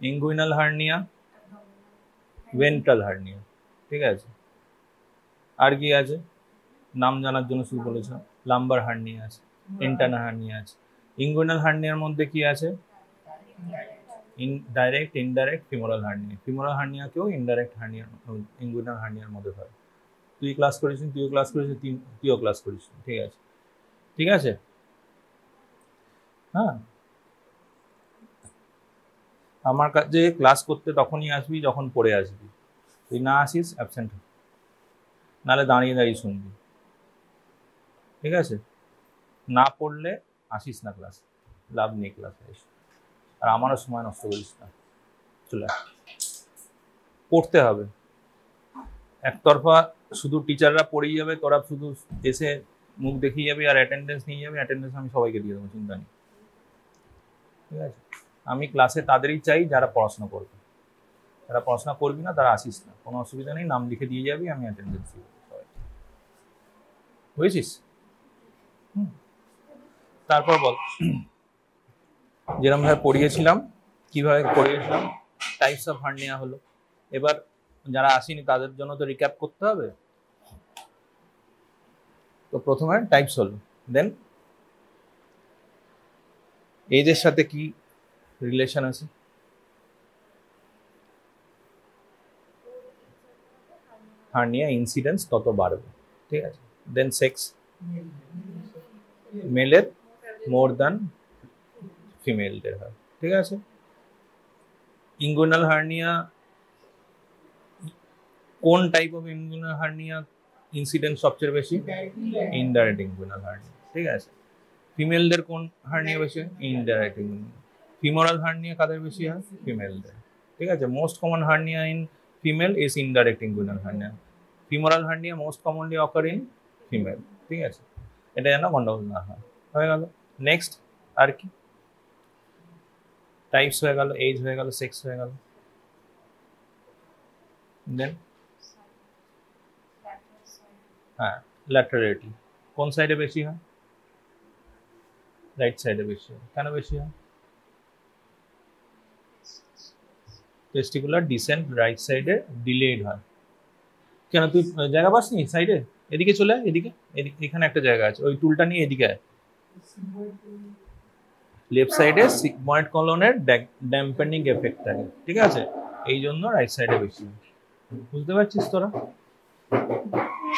Inguinal hernia, ventral hernia, ঠিক আছে। আর কি আছে নাম জানার জন্য শুরু করেছ? লাম্বার হার্নিয়া আছে, ইন্টারনাল হার্নিয়া আছে। ইনগুইনাল হার্নিয়ার মধ্যে কি আছে? Direct, indirect, femoral hernia. Femoral হার্নিয়াকেও ইনডাইরেক্ট হার্নিয়ার, ইনগুইনাল হার্নিয়ার মধ্যে হয়। তুই ক্লাস করেছিস, তুইও ক্লাস করেছিস, তুইও ক্লাস করিস, ঠিক আছে, ঠিক আছে। হ্যাঁ, আমার কাছে ক্লাস করতে তখনই আসবি যখন পড়ে আসবি। তুই না আসিস অ্যাবসেন্ট, নাহলে দাঁড়িয়ে দাঁড়িয়ে শুনবি, ঠিক আছে। না পড়লে আসিস না ক্লাস, লাভ নেই ক্লাসে এসে। আর আমারও সময় নষ্ট করিস না, চলে পড়তে হবে। একতরফা শুধু টিচাররা পড়িয়ে যাবে, তোরা শুধু এসে মুখ দেখিয়ে যাবি আর অ্যাটেন্ডেন্স নিয়ে যাবি। অ্যাটেন্ডেন্স আমি সবাইকে দিয়ে দেবো, চিন্তা নেই, ঠিক আছে। আমি ক্লাসে তাদেরই চাই যারা পড়াশোনা করবে। যারা পড়াশোনা করবি না তারা আসিস না, কোনো অসুবিধা নেই, নাম লিখে দিয়ে যাবি, আমি অ্যাটেন্ডেন্স দিয়ে দেবো সবাই। বুঝেছিস? তারপর বল, যেরকমভাবে পড়িয়েছিলাম, কিভাবে পড়িয়েছিলাম, টাইপস অফ হার্নিয়া হলো। এবার যারা আসেনি তাদের জন্য তো রিক্যাপ করতে হবে। তো প্রথমে টাইপস হলো, দেন এজের সাথে কি রিলেশন আছে? হার্নিয়া ইনসিডেন্স তত বাড়বে, ঠিক আছে। দেন সেক্স, মেলের মোর দ্যান ফিমেলদের হয়, ঠিক আছে। ইনগুইনাল হার্নিয়া, কোন type of inguinal hernia incidence সবচেয়ে বেশি? ইনডাইরেক্ট ইনগুইনাল হার্নিয়া, ঠিক আছে। ফিমেলদের কোন হার্নিয়া বেশি? Indirect inguinal. ফিমোরাল হার্নিয়া কাদের বেশি হয়? ফিমেলদের, ঠিক আছে। Most common hernia in female is indirect inguinal hernia. Femoral hernia most commonly occur in female, ঠিক আছে। এটা যেন গন্ডগোল না হয়। হয়ে গেল। নেক্সট আর কি? টাইপস হয়ে গেল, এজ হয়ে গেল, সেক্স হয়ে গেল। দেন হ্যাঁ, ল্যাটারেটি কোন সাইডে বেশি হয়? রাইট সাইডে বেশি হয়। কেন বেশি হয়? টেস্টিকুলার ডিসেন্ট রাইট সাইডে ডিলেড হয়। কেন, তুই জায়গা পাসনি সাইডে? এদিকে চলে আয়, এদিকে, এখানে একটা জায়গা আছে, ওই টুলটা নিয়ে এদিকে আয়। লেফট সাইডে সিগময়েড কলনের ড্যাম্পেনিং এফেক্ট থাকে, ঠিক আছে, এই জন্য রাইট সাইডে বেশি। বুঝতে পারছিস তোরা?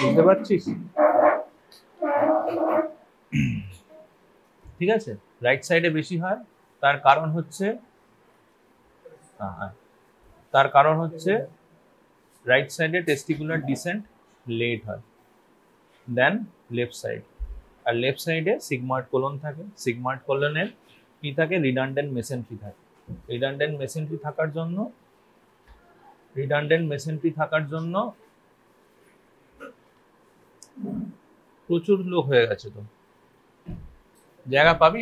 বুঝতে পারছিস? ঠিক আছে, রাইট সাইডে বেশি হয়। তার কারণ হচ্ছে রাইট সাইডে টেস্টিকুলার ডিসেন্ট লেট হয় দেন লেফট সাইড। আর লেফট সাইডে সিগময়েড কোলন থাকে। সিগময়েড কোলনের কি থাকে? রিডান্ডেন্ট মেসেন্ট্রি থাকে। রিডান্ডেন্ট মেসেন্ট্রি থাকার জন্য প্রচুর লোক হয়ে গেছে। তো জায়গা পাবি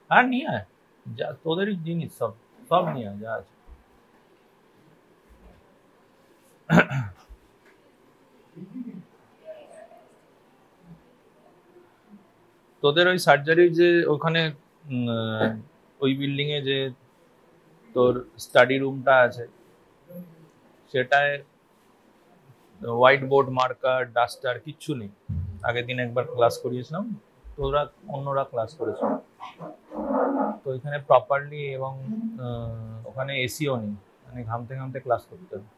আর নিয়ে আয়, যা তোদেরই জিনিস, সব নিয়ে আয় যা আছে। তোদের ওই সার্জারি যে ওখানে ওই বিল্ডিং এ যে তোর স্টাডি রুমটা আছে, সেটায় হোয়াইট বোর্ড, মার্কার, ডাস্টার কিচ্ছু নেই। আগের দিন একবার ক্লাস করিয়েছিলাম, তোরা অন্যরা ক্লাস করেছিল। তো এখানে প্রপারলি, এবং ওখানে এসিও নেই, মানে ঘামতে ঘামতে ক্লাস করতে হবে।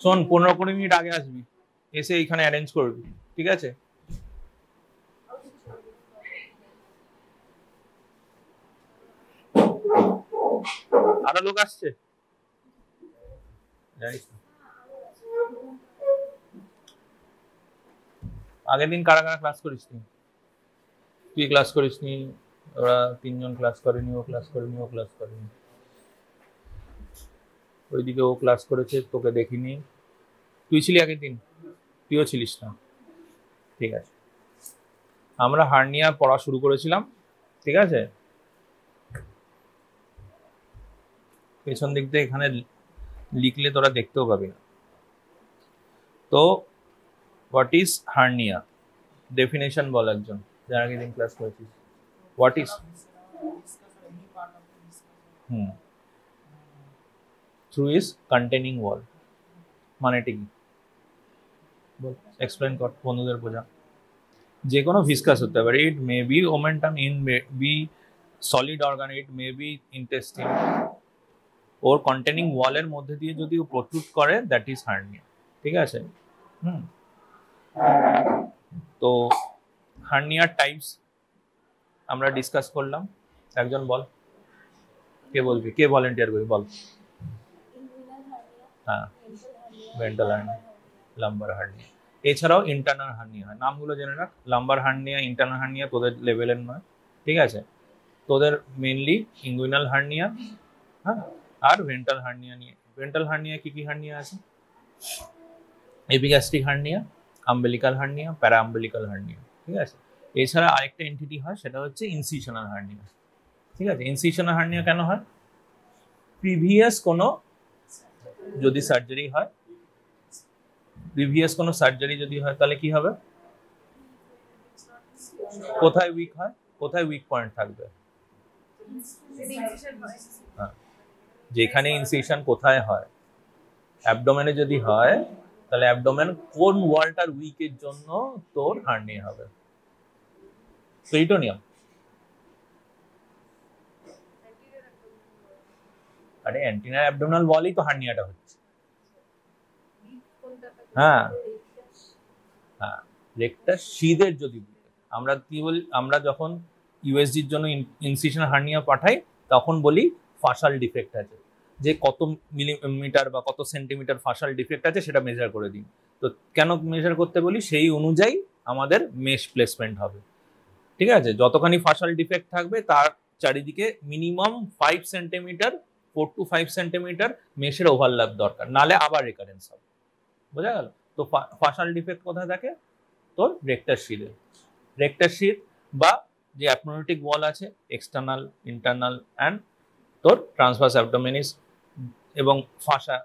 শোন, 15-20 মিনিট আগে আসবি, এসে এইখানে অ্যারেঞ্জ করবি, ঠিক আছে? আরো লোক আসছে, আগের দিন কারা কারা ক্লাস করিস? তুই ক্লাস করিস নি, ওরা 3 জন ক্লাস করেনি, ও ক্লাস করেনি, ও ক্লাস করেনি, ওইদিকে ও ক্লাস করেছে, তোকে দেখিনি। তুই ছিলি আগের দিন? তুইও ছিলিস না, ঠিক আছে। আমরা হার্নিয়া পড়া শুরু করেছিলাম, ঠিক আছে। পেছন দিক দিয়ে এখানে লিখলে তোরা দেখতেও পাবি না। তো হোয়াট ইজ হার্নিয়া, ডেফিনেশন বল একজন, যার আগের দিন ক্লাস করেছিস। What is through is containing wall মানেটা কি বল এক্সপ্লেইন কর বন্ধুদের বোঝা যে কোনো ভিসকাস হতে পারে it may be omentum in may be solid organ it may be intestine or containing ওয়ালের মধ্যে দিয়ে যদি ও প্রট্রুড করে দ্যাট ইজ হার্নিয়া ঠিক আছে তো হার্নিয়ার টাইপস আমরা ডিসকাস করলাম একজন বল কে বলবি কে ভলেন্টিয়ার করবি বল হ্যাঁ ভেন্টাল হার্নিয়া লাম্বার হার্নিয়া এছাড়াও ইন্টারনাল হার্নিয়া হয় নামগুলো জেনে রাখ লাম্বার হার্নিয়া ইন্টারনাল হার্নিয়া তোদের লেভেলের নয় ঠিক আছে তোদের মেনলি ইঙ্গুইনাল হার্নিয়া হ্যাঁ আর ভেন্টাল হার্নিয়া নিয়ে ভেন্টাল হার্নিয়া কি কি হার্নিয়া আছে epigastric hernia umbilical hernia প্যারাআম্বেলিকাল hernia ঠিক আছে এছাড়া আরেকটা এন্টিটি হয় সেটা হচ্ছে ইনসিশনাল হার্নিয়া ঠিক আছে ইনসিশনাল হার্নিয়া কেন হয় প্রিভিয়াস কোনো যদি সার্জারি হয় প্রিভিয়াস কোনো সার্জারি যদি হয় তাহলে কি হবে কোথায় উইক হয় কোথায় উইক পয়েন্ট থাকবে যেখানে ইনসিশন কোথায় হয় অ্যাবডোমেনে যদি হয় তাহলে অ্যাবডোমেন কোন ওয়ালটার উইকের জন্য তোর হার্নিয়া হবে পেরিটোনিয়াম আরে অ্যান্টিরিয়র অ্যাবডোমিনাল ওয়ালই তো হার্নিয়াটা হচ্ছে হ্যাঁ হ্যাঁ রেক্টাস শিদের যদি আমরা কি বলি আমরা যখন ইউএসজির জন্য ইনসিশনাল হার্নিয়া পাঠাই তখন বলি ফাসাল ডিফেক্ট আছে যে কত মিলিমিটার বা কত সেন্টিমিটার ফাসাল ডিফেক্ট আছে সেটা মেজার করে দিন তো কেন মেজার করতে বলি সেই অনুযায়ী আমাদের মেশ প্লেসমেন্ট হবে ঠিক আছে যতখানি ফাসাল ডিফেক্ট থাকবে তার চারিদিকে মিনিমাম 5 সেন্টিমিটার 4 to 5 সেন্টিমিটার মেশের ওভারল্যাপ দরকার নালে আবার রিকারেন্স হবে বোঝা গেল তো ফাসাল ডিফেক্ট কোথায় থাকে তোর রেক্টাস শিথ বা যে অ্যাপনোরেটিক ওয়াল আছে এক্সটার্নাল ইন্টারনাল অ্যান্ড তোর ট্রান্সভার্স অ্যাবডোমিনিস এবং ফাসা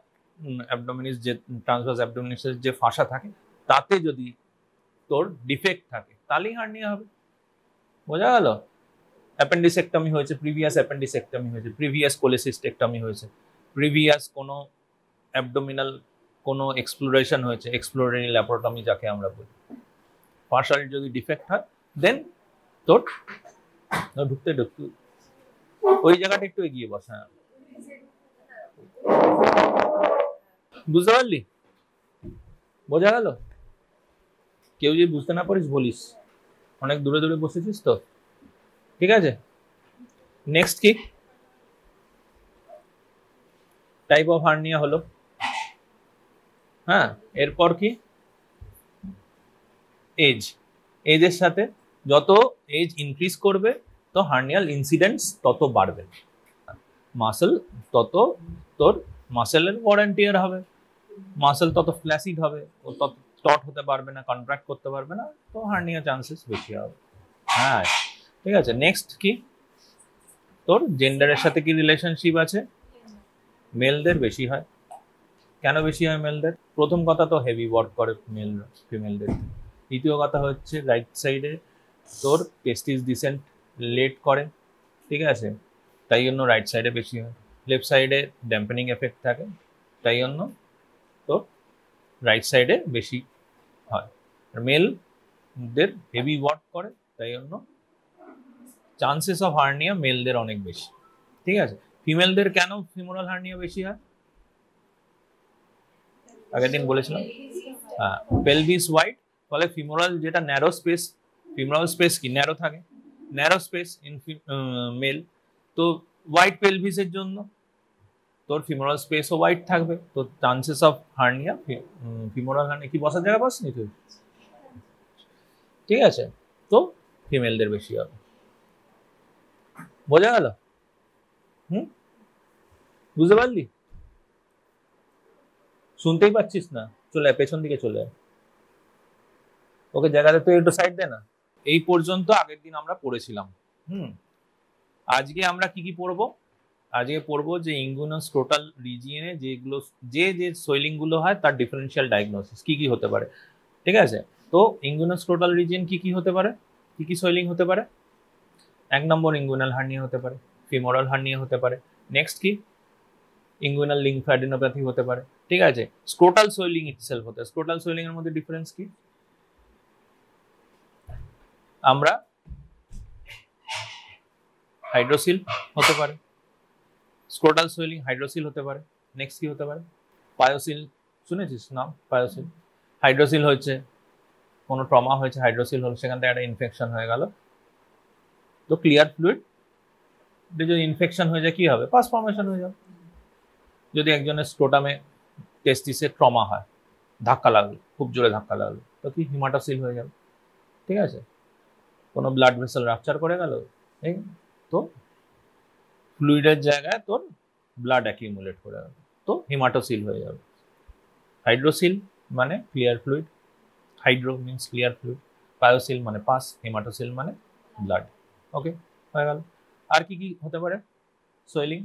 অ্যাবডোমিনিস যে ট্রান্সভার্স অ্যাবডোমিনিসের যে ফাসা থাকে তাতে যদি তোর ডিফেক্ট থাকে তাহলেই হার্নিয়া হবে বোঝা গেল অ্যাপেন্ডিসেক্টমি হয়েছে প্রিভিয়াস অ্যাপেন্ডিসেক্টমি হয়েছে প্রিভিয়াস কোলেসিস্টেক্টমি হয়েছে প্রিভিয়াস কোনো অ্যাবডোমিনাল কোনো এক্সপ্লোরেশন হয়েছে এক্সপ্লোরেটরি ল্যাপারোটমি যাকে আমরা বলি ফাসাল যদি ডিফেক্ট হয় দেন তোর ঢুকতে ওই জায়গাটা একটু এগিয়ে বস হ্যাঁ বুঝতে পারলি বোঝা গেল কেউ যদি বুঝতে না পারিস বলিস অনেক দূরে দূরে বসেছিস তো ঠিক আছে নেক্সট কি টাইপ অফ হার্নিয়া হলো হ্যাঁ এরপর কি এজের সাথে যত এজ ইনক্রিজ করবে তো হার্নিয়াল ইনসিডেন্টস তত বাড়বে মাসল তত তোর মাসেলের ওয়ারেন্টিয়ার হবে মাসল তত ফ্ল্যাসিড হবে ও তত টট হতে পারবে না কন্ট্রাক্ট করতে পারবে না তো হার্নিয়া চান্সেস বেশি হবে হ্যাঁ ঠিক আছে নেক্সট কি তোর জেন্ডারের সাথে কি রিলেশনশিপ আছে মেলদের বেশি হয় কেন বেশি হয় মেলদের প্রথম কথা তো হেভি ওয়ার্ক করে ফিমেলদের দ্বিতীয় কথা হচ্ছে রাইট সাইডে তোর টেস্টিস ডিসেন্ট লেট করে ঠিক আছে তাই জন্য রাইট সাইডে বেশি হয় লেফট সাইডে ড্যাম্পেনিং এফেক্ট থাকে তাই জন্য তোর রাইট সাইডে বেশি হয় আর মেলদের হেভি ওয়ার্ক করে তাই জন্য চান্সেস অফ হার্নিয়া মেলদের অনেক বেশি ঠিক আছে ফিমেলদের কেন ফিমোরাল হার্নিয়া বেশি হয় আগের দিন বলেছিলাম হ্যাঁ পেলভিস ওয়াইড ফলে ফিমোরাল যেটা ন্যারো স্পেস ফিমোরাল স্পেস কি ন্যারো থাকে ন্যারো স্পেস ইন মেল তো ওয়াইড পেলভিসের জন্য তোর ফিমোরাল স্পেসও ওয়াইড থাকবে তো chances of hernia femoral hernia কি বসার জায়গা পাসনি তুই ঠিক আছে তো ফিমেলদের বেশি হবে বোঝা গেল বুঝতে পারলি শুনতেই পাচ্ছিস না চলে পেছন দিকে চলে ওকে জায়গাটা তুই একটু সাইড দে না এই পর্যন্ত আগের দিন আমরা পড়েছিলাম আজকে আমরা কি কি পড়বো আজকে পড়বো যে ইঙ্গুইনোস্ক্রোটাল রিজিয়নে যেগুলো যে সোয়েলিং গুলো হয় তার ডিফারেন্সিয়াল ডায়াগনোসিস কি কি হতে পারে ঠিক আছে তো ইঙ্গুইনোস্ক্রোটাল রিজিয়ন কি কি হতে পারে কি কি সোয়েলিং হতে পারে এক নম্বর ইঙ্গুইনাল হার্নিয়া হতে পারে, ফিমোরাল হার্নিয়া হতে পারে, নেক্সট কি ইঙ্গুইনাল লিম্ফোঅ্যাডিনোপ্যাথি হতে পারে, ঠিক আছে। স্ক্রোটাল সোয়েলিং ইটসেলফ হতে পারে। স্ক্রোটাল সোয়েলিং এর মধ্যে ডিফারেন্স কি, আমরা হাইড্রোসিল হতে পারে, স্ক্রোটাল সোয়েলিং হাইড্রোসিল হতে পারে, নেক্সট কি হতে পারে পায়োসিল, শুনেছিস নাম পায়োসিল। হাইড্রোসিল হচ্ছে কোনো ট্রমা হয়েছে, হাইড্রোসিল হলো সেখান থেকে একটা ইনফেকশন হয়ে গেল, তো ক্লিয়ার ফ্লুইড, যদি ইনফেকশন হয়ে যায় কি হবে, পাস ফর্মেশন হয়ে যাবে। যদি একজনের স্ক্রোটামে টেস্টিসে ট্রমা হয়, ধাক্কা লাগলো, খুব জোরে ধাক্কা লাগলো, তো কি হিমাটোসিল হয়ে যাবে, ঠিক আছে। কোনো ব্লাড ভেসেল রাপচার করে গেল, তো ফ্লুইডের জায়গায় তোর ব্লাড অ্যাকিউমুলেট করে গেল, তো হিমাটোসিল হয়ে যাবে। হাইড্রোসিল মানে clear fluid, hydro means clear fluid, pyocele মানে পাস, হিমাটোসিল মানে ব্লাড। ওকে, হয়ে গেল। আর কি কি হতে পারে সোয়েলিং,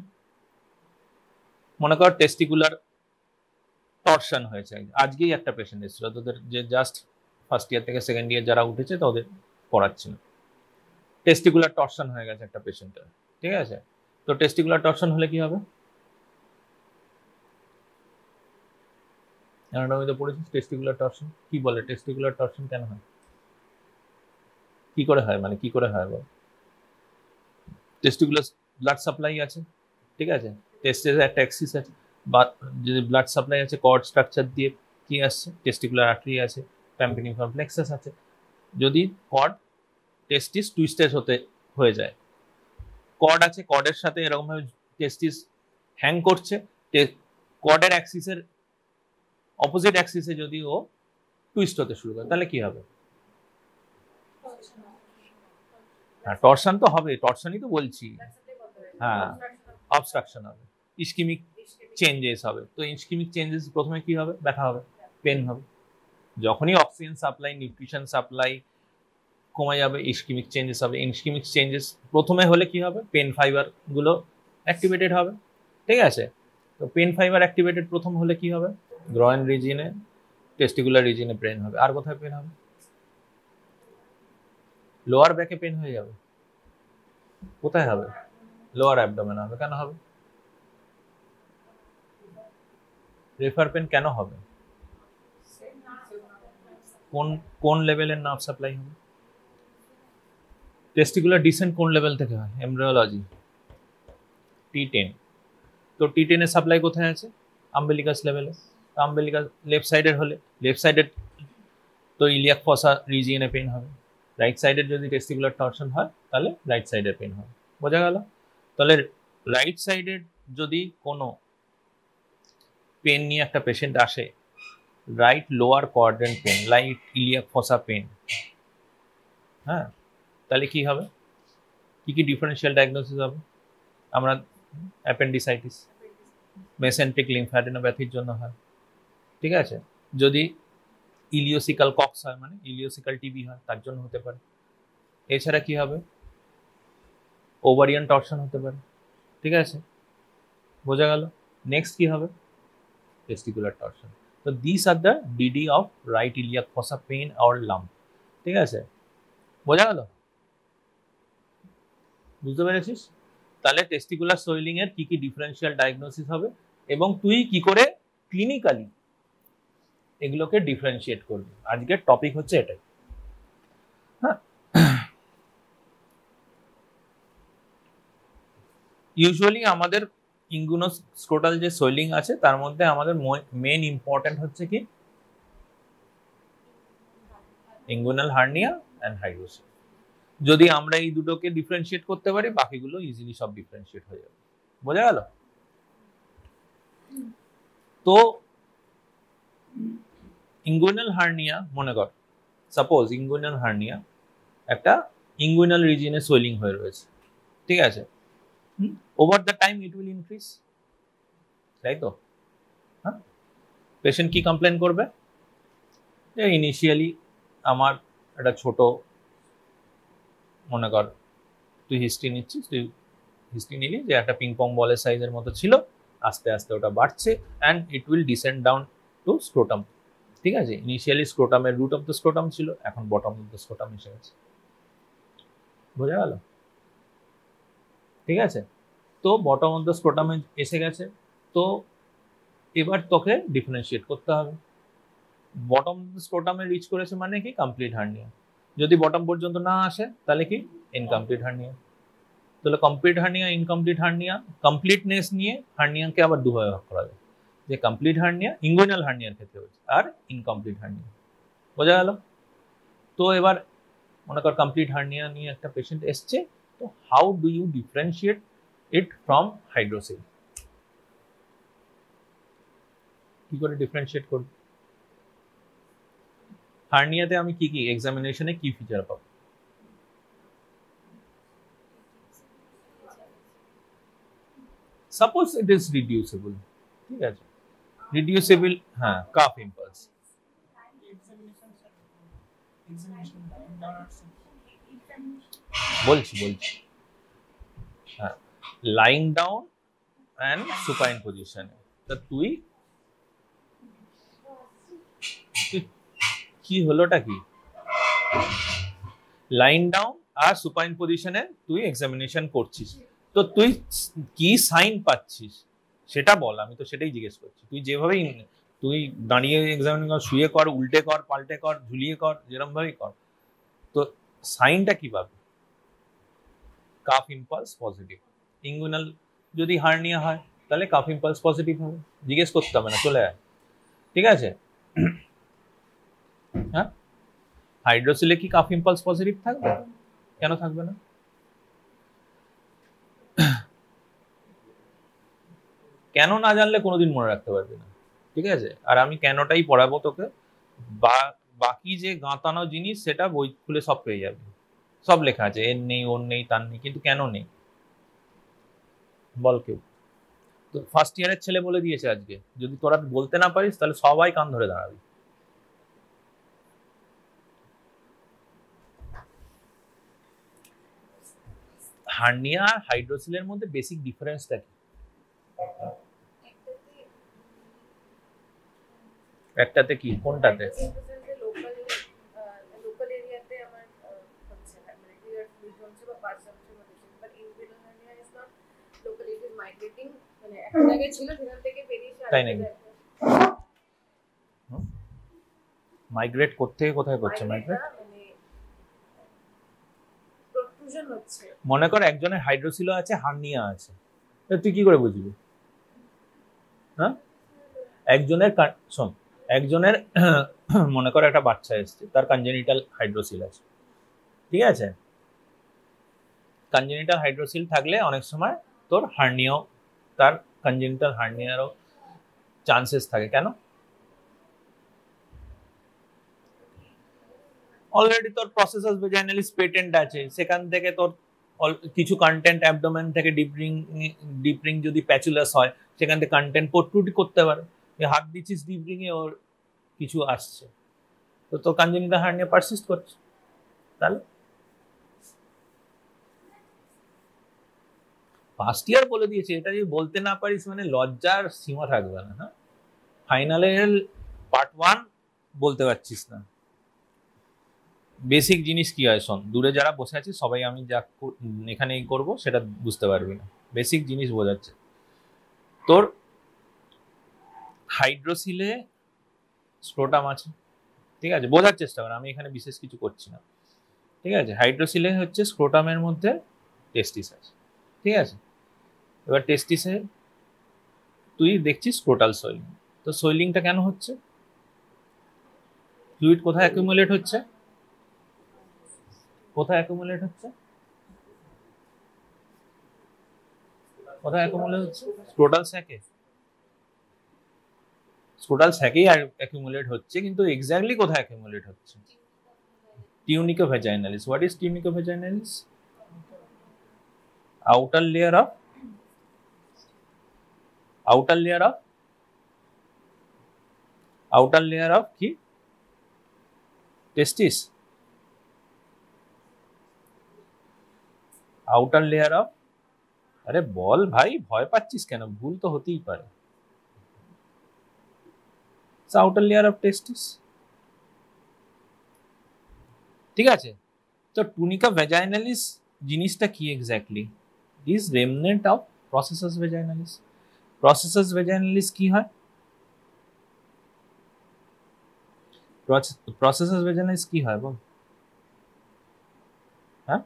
মনে কর টেস্টিকুলার টর্শন হয়েছে, আজকেই একটা পেশেন্ট এসেছিল তোদের, যে জাস্ট ফার্স্ট ইয়ার থেকে সেকেন্ড ইয়ার যারা উঠেছে তাদের পড়াচ্ছিল, টেস্টিকুলার টর্শন হয়ে গেছে একটা পেশেন্টের, ঠিক আছে। তো টেস্টিকুলার টর্শন হলে কি হবে, অ্যানাটমিতে পড়েছিস টেস্টিকুলার টর্শন কি বলে, টেস্টিকুলার টর্শন কেন হয়, কি করে হয়, মানে কি করে হয় বল। টেস্টিকুলার ব্লাড সাপ্লাই আছে, ঠিক আছে, টেস্টের একটা অ্যাক্সিস আছে, বা যদি ব্লাড সাপ্লাই আছে কর্ড স্ট্রাকচার দিয়ে কি আসছে, টেস্টিকুলার আর্টারি আছে, প্যাম্পিনিফর্ম প্লেক্সাস আছে। যদি কর্ড টেস্টিস টুইস্টেড হয়ে যায়, কর্ড আছে, কর্ডের সাথে এরকম ভাবে টেস্টিস হ্যাং করছে, কর্ডের অ্যাক্সিসের অপোজিট অ্যাক্সিসে যদি ও টুইস্ট হতে শুরু করে তাহলে কি হবে, হ্যাঁ টর্শন তো হবে, টর্শনই তো বলছি, হ্যাঁ অবস্ট্রাকশন হবে, ইসকিমিক চেঞ্জেস হবে। তো ইসকিমিক চেঞ্জেস প্রথমে কি হবে, ব্যথা হবে, পেন হবে। যখনই অক্সিজেন সাপ্লাই, নিউট্রিশন সাপ্লাই কমে যাবে, ইসকিমিক চেঞ্জেস হবে। ইসকিমিক চেঞ্জেস প্রথমে হলে কি হবে, পেন ফাইবার গুলো অ্যাক্টিভেটেড হবে, ঠিক আছে। তো পেন ফাইবার অ্যাক্টিভেটেড প্রথম হলে কি হবে, গ্রয়েন রিজিয়নে, টেস্টিকুলার রিজিয়নে পেন হবে। আর কোথায় পেন হবে, লোয়ার ব্যাকে পেন হয়ে যাবে। কোথায় হবে, লোয়ার অ্যাবডোমেন হবে। কেন হবে, রেফার পেন কেন হবে, কোন কোন লেভেলের নার্ভ সাপ্লাই হবে, টেস্টিকুলার ডিসেন্ট কোন লেভেল থেকে হয়, এমব্রায়োলজি T10। তো T10 এর সাপ্লাই কোথায় আছে, আম্বেলিকাস লেভেলে। আম্বেলিকাস লেফট সাইডের হলে লেফট সাইডের তো ইলিয়াক ফসা রিজিয়নে পেন হবে। রাইট সাইডের যদি টেস্টিকুলার টর্শন হয় তাহলে রাইট সাইডের পেন হবে। বোঝা গেল। তাহলে রাইট সাইডের যদি কোনো পেন নিয়ে একটা পেশেন্ট আসে, right lower quadrant pain, right iliac fossa pain, হ্যাঁ, তাহলে কি হবে, কি কি ডিফারেন্সিয়াল ডায়াগনোসিস হবে, আমরা অ্যাপেন্ডিসাইটিস, মেসেন্ট্রিক লিম্ফোঅ্যাডিনোপ্যাথির জন্য হয়, ঠিক আছে। যদি ইলিওসিক্যাল কক্স হয়, মানে ইলিওসিক্যাল টিবি হয়, তার জন্য হতে পারে। এছাড়া কি হবে, ওভারিয়ান টর্শন হতে পারে, ঠিক আছে, বোঝা গেল। নেক্সট কি হবে, টেস্টিকুলার টর্শন। তো this are the DD of right iliac fossa pain or lump, ঠিক আছে, বোঝা গেল, বুঝতে পেরেছিস। তাহলে টেস্টিকুলার সোয়েলিং এর কি কি ডিফারেন্সিয়াল ডায়াগনোসিস হবে এবং তুই কি করে ক্লিনিক্যালি এগুলোকে ডিফারেন্সিয়েট করবি, আজকের টপিক হচ্ছে এটাই। হ্যাঁ, ইউজুয়ালি আমাদের ইঙ্গুনোস্ক্রোটাল যে সোয়েলিং আছে তার মধ্যে আমাদের মেন ইম্পর্টেন্ট হচ্ছে কি, ইঙ্গুইনাল হার্নিয়া এন্ড হাইড্রোসিল। যদি আমরা এই দুটোকে ডিফারেন্সিয়েট করতে পারি, বাকিগুলো ইজিলি সব ডিফারেন্সিয়েট হয়ে যাবে। বোঝা গেল। তো ইঙ্গুইনাল হার্নিয়া, মনে কর সাপোজ ইঙ্গুইনাল হার্নিয়া একটা ইঙ্গুইনাল রিজিয়নে সোয়েলিং হয়ে রয়েছে, ঠিক আছে। Over the time it will increase, তাই তো। হ্যাঁ, পেশেন্ট কি কমপ্লেন করবে, যে ইনিশিয়ালি আমার একটা ছোট, মনে কর তুই হিস্ট্রি নিচ্ছিস, তুই হিস্ট্রি নিলি যে একটা পিং পং বলের সাইজের মতো ছিল, আস্তে আস্তে ওটা বাড়ছে and it will descend down to scrotum, ঠিক আছে। ইনিশিয়ালি স্ক্রোটামের রুট অফ দ্য স্ক্রোটাম ছিল, এখন বটম অফ দ্য স্ক্রোটাম এসে গেছে। বোঝা গেল। ঠিক আছে, তো বটম অফ দ্য স্ক্রোটামে এসে গেছে, তো এবার তোকে ডিফারেন্সিয়েট করতে হবে। বটম স্ক্রোটামে রিচ করেছে মানে কি কমপ্লিট হার্নিয়া, যদি বটম পর্যন্ত না আসে তাহলে কি ইনকমপ্লিট হার্নিয়া। তাহলে complete hernia, incomplete hernia, completeness নিয়ে হার্নিয়াকে আবার দুভাবে ভাগ করা যায়, যে কমপ্লিট হার্নিয়া ইনগুইনাল হার্নিয়ার ক্ষেত্রে হচ্ছে, আর ইনকমপ্লিট হার্নিয়া। বোঝা গেল? তো এবার মনে কর কমপ্লিট হার্নিয়া নিয়ে একটা পেশেন্ট এসছে, তো how do you differentiate it from hydrocele? কি করে ডিফারেন্সিয়েট করব? হার্নিয়াতে আমি কি কি এক্সামিনেশনে কি ফিচার পাবো? সাপোজ ইট ইজ রিডিউসেবল, ঠিক আছে, রিডিউসেবল, হ্যাঁ, কাফ ইম্পালস। বলছি হ্যাঁ, লাইং ডাউন অ্যান্ড সুপাইন পজিশনে। তা তুই কি হলোটা কি, লাইন ডাউন আর সুপাইন পজিশনে তুই এক্সামিনেশন করছিস, তো তুই কি সাইন পাচ্ছিস সেটা বল, আমি তো সেটাই জিজ্ঞেস করছি। তুই যেভাবেই তুই দাঁড়িয়ে এক্সামিনেশন কর, শুয়ে কর, উল্টে কর, পাল্টে কর, ঝুলিয়ে কর, যেরকম ভাবেই কর, তো সাইনটা কি পাবে? Calf impulse positive. ইনগুইনাল যদি হার্নিয়া হয় তাহলে কাফ ইম্পালস পজিটিভ হবে, জিজ্ঞেস করতে হবে না, চলে আয়। ঠিক আছে? হ্যাঁ, হাইড্রোসিলে কি কাফ ইম্পালস পজিটিভ থাকবে? কেন থাকবে না? কেন না জানলে কোনোদিন মনে রাখতে পারবি না। ঠিক আছে, আর আমি কেনটাই পড়াবো তোকে, বাকি যে গাঁতানো জিনিস সেটা বই খুলে সব পেয়ে যাবে, সব লেখা আছে, এর নেই, ওর নেই, তার নেই, কিন্তু কেন নেই বল কেউ? তো ফার্স্ট ইয়ারের ছেলে বলে দিয়েছে আজকে, যদি তোরা বলতে না পারিস তাহলে সবাই কান ধরে দাঁড়াবি। হার্নিয়া আর হাইড্রোসিলের মধ্যে বেসিক ডিফারেন্সটা কি? একটাতে কি, কোনটাতে? তাই নাকি? মাইগ্রেট করতে কোথায় করছে মাইগ্রেট? মনে কর একজনের হাইড্রোসিলও আছে, হার্নিয়া আছে, তুই কি করে বুঝবি? হ্যাঁ, একজনের শোন, একজনের মনে কর একটা বাচ্চা এসছে, তার কনজেনিটাল হাইড্রোসিল আছে, ঠিক আছে, কনজেনিটাল হাইড্রোসিল থাকলে অনেক সময় তোর হার্নিয়াও, তার কনজেনিটাল হার্নিয়ারও চান্সেস থাকে। কেন? অলরেডি তোর প্রসেসাস ভেজাইনালিস পেটেন্ট আছে, সেখান থেকে তোর কিছু কন্টেন্ট অ্যাবডোমেন থেকে ডিপ রিং যদি প্যাচুলাস হয়, সেখান থেকে কন্টেন্ট প্রোট্রুড করতে পারে, হাত দিচ্ছিস ডিপ রিং এ, ওর কিছু আসছে, তো তোর কনজেনিটাল হার্নিয়া পারসিস্ট করছে। তাহলে ফার্স্ট ইয়ার বলে দিয়েছে, এটা যদি বলতে না পারিস মানে লজ্জার সীমা থাকবে না। হ্যাঁ, ফাইনালের পার্ট 1 বলতে পারছিস না। বেসিক জিনিস কি হয় শোন, দূরে যারা বসে আছিস সবাই আমি যা এখানে করব সেটা বুঝতে পারবি না, বেসিক জিনিস বোঝাচ্ছে। তোর হাইড্রোসিলে স্ক্রোটাম আছে, ঠিক আছে, বোঝার চেষ্টা কর, আমি এখানে বিশেষ কিছু করছি না। ঠিক আছে, হাইড্রোসিলে হচ্ছে স্ক্রোটামের মধ্যে টেস্টিস আছে, ঠিক আছে। এবার টেস্টিসে তুই দেখছিস স্ক্রোটাল সোয়েলিং, তো সোয়েলিংটা কেন হচ্ছে? ফ্লুইড কোথায় অ্যাকুমুলেট হচ্ছে? কোথায় অ্যাকুমুলেট হচ্ছে? কোথায় অ্যাকুমুলেট হচ্ছে? স্ক্রোটাল স্যাকে। স্ক্রোটাল স্যাকেই অ্যাকুমুলেট হচ্ছে, কিন্তু এক্স্যাক্টলি কোথায় অ্যাকুমুলেট হচ্ছে? Tunica vaginalis. What is tunica vaginalis? Outer layer of, outer layer of, outer layer of কি? টেস্টিস। আউটার লেয়ার অফ, আরে বল ভাই, ভয় পাচ্ছিস কেন? ভুল তো হতেই পারে। আউটার লেয়ার অফ টেস্টিস, ঠিক আছে। তো টুনিকা ভ্যাজাইনালিস জিনিসটা কি exactly? is remnant of processus vaginalis. Processus vaginalis কি হয়? Processus vaginalis কি হয় বল? হ্যাঁ,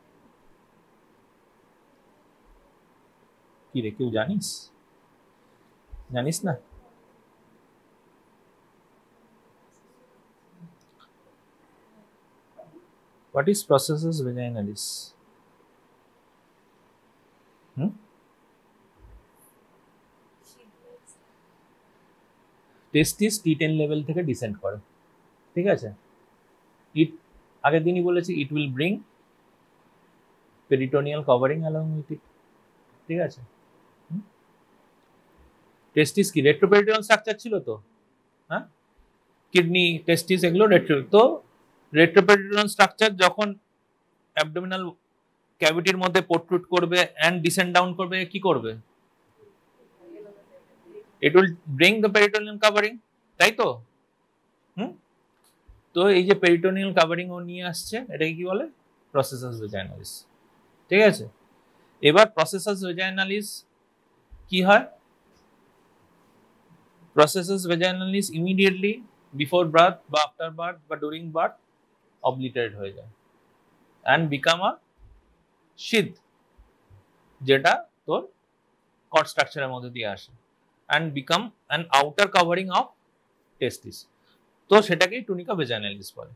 কি রে, কেউ জানিস? জানিস না? What is processus vaginalis? Testis T10 level থেকে ডিসেন্ড করে, ঠিক আছে? ইট আগের দিনই বলেছি, it will bring peritoneal covering along with it, ঠিক আছে? টেস্টিস কি রেট্রোপেরিটোনিয়াল স্ট্রাকচার ছিল তো, হ্যাঁ? কিডনি, টেস্টিস এগুলো তো রেট্রোপেরিটোনিয়াল স্ট্রাকচার যখন অ্যাবডোমিনাল ক্যাভিটির মধ্যে প্রোট্রুড করবে এন্ড ডিসেন্ড ডাউন করবে, কি করবে? ইট will bring the peritoneal covering, তাই তো? তো এই যে পেরিটোনিয়াল কভারিং ও নিয়ে আসছে, এটাকে কি বলে? প্রসেসাস ভ্যাজাইনালিস, ঠিক আছে? এবার প্রসেসাস ভ্যাজাইনালিস কি হয়? Processus vaginalis immediately before birth বা আফটার বার্থ বা ডুরিং বার্থ অবলিটারেট হয়ে যায় অ্যান্ড বিকাম আ শিদ, যেটা তোর কট স্ট্রাকচারের মধ্যে দিয়ে আসে, and become an outer covering of testis. তো সেটাকেই টুনিকা ভ্যাজাইনালিস বলে,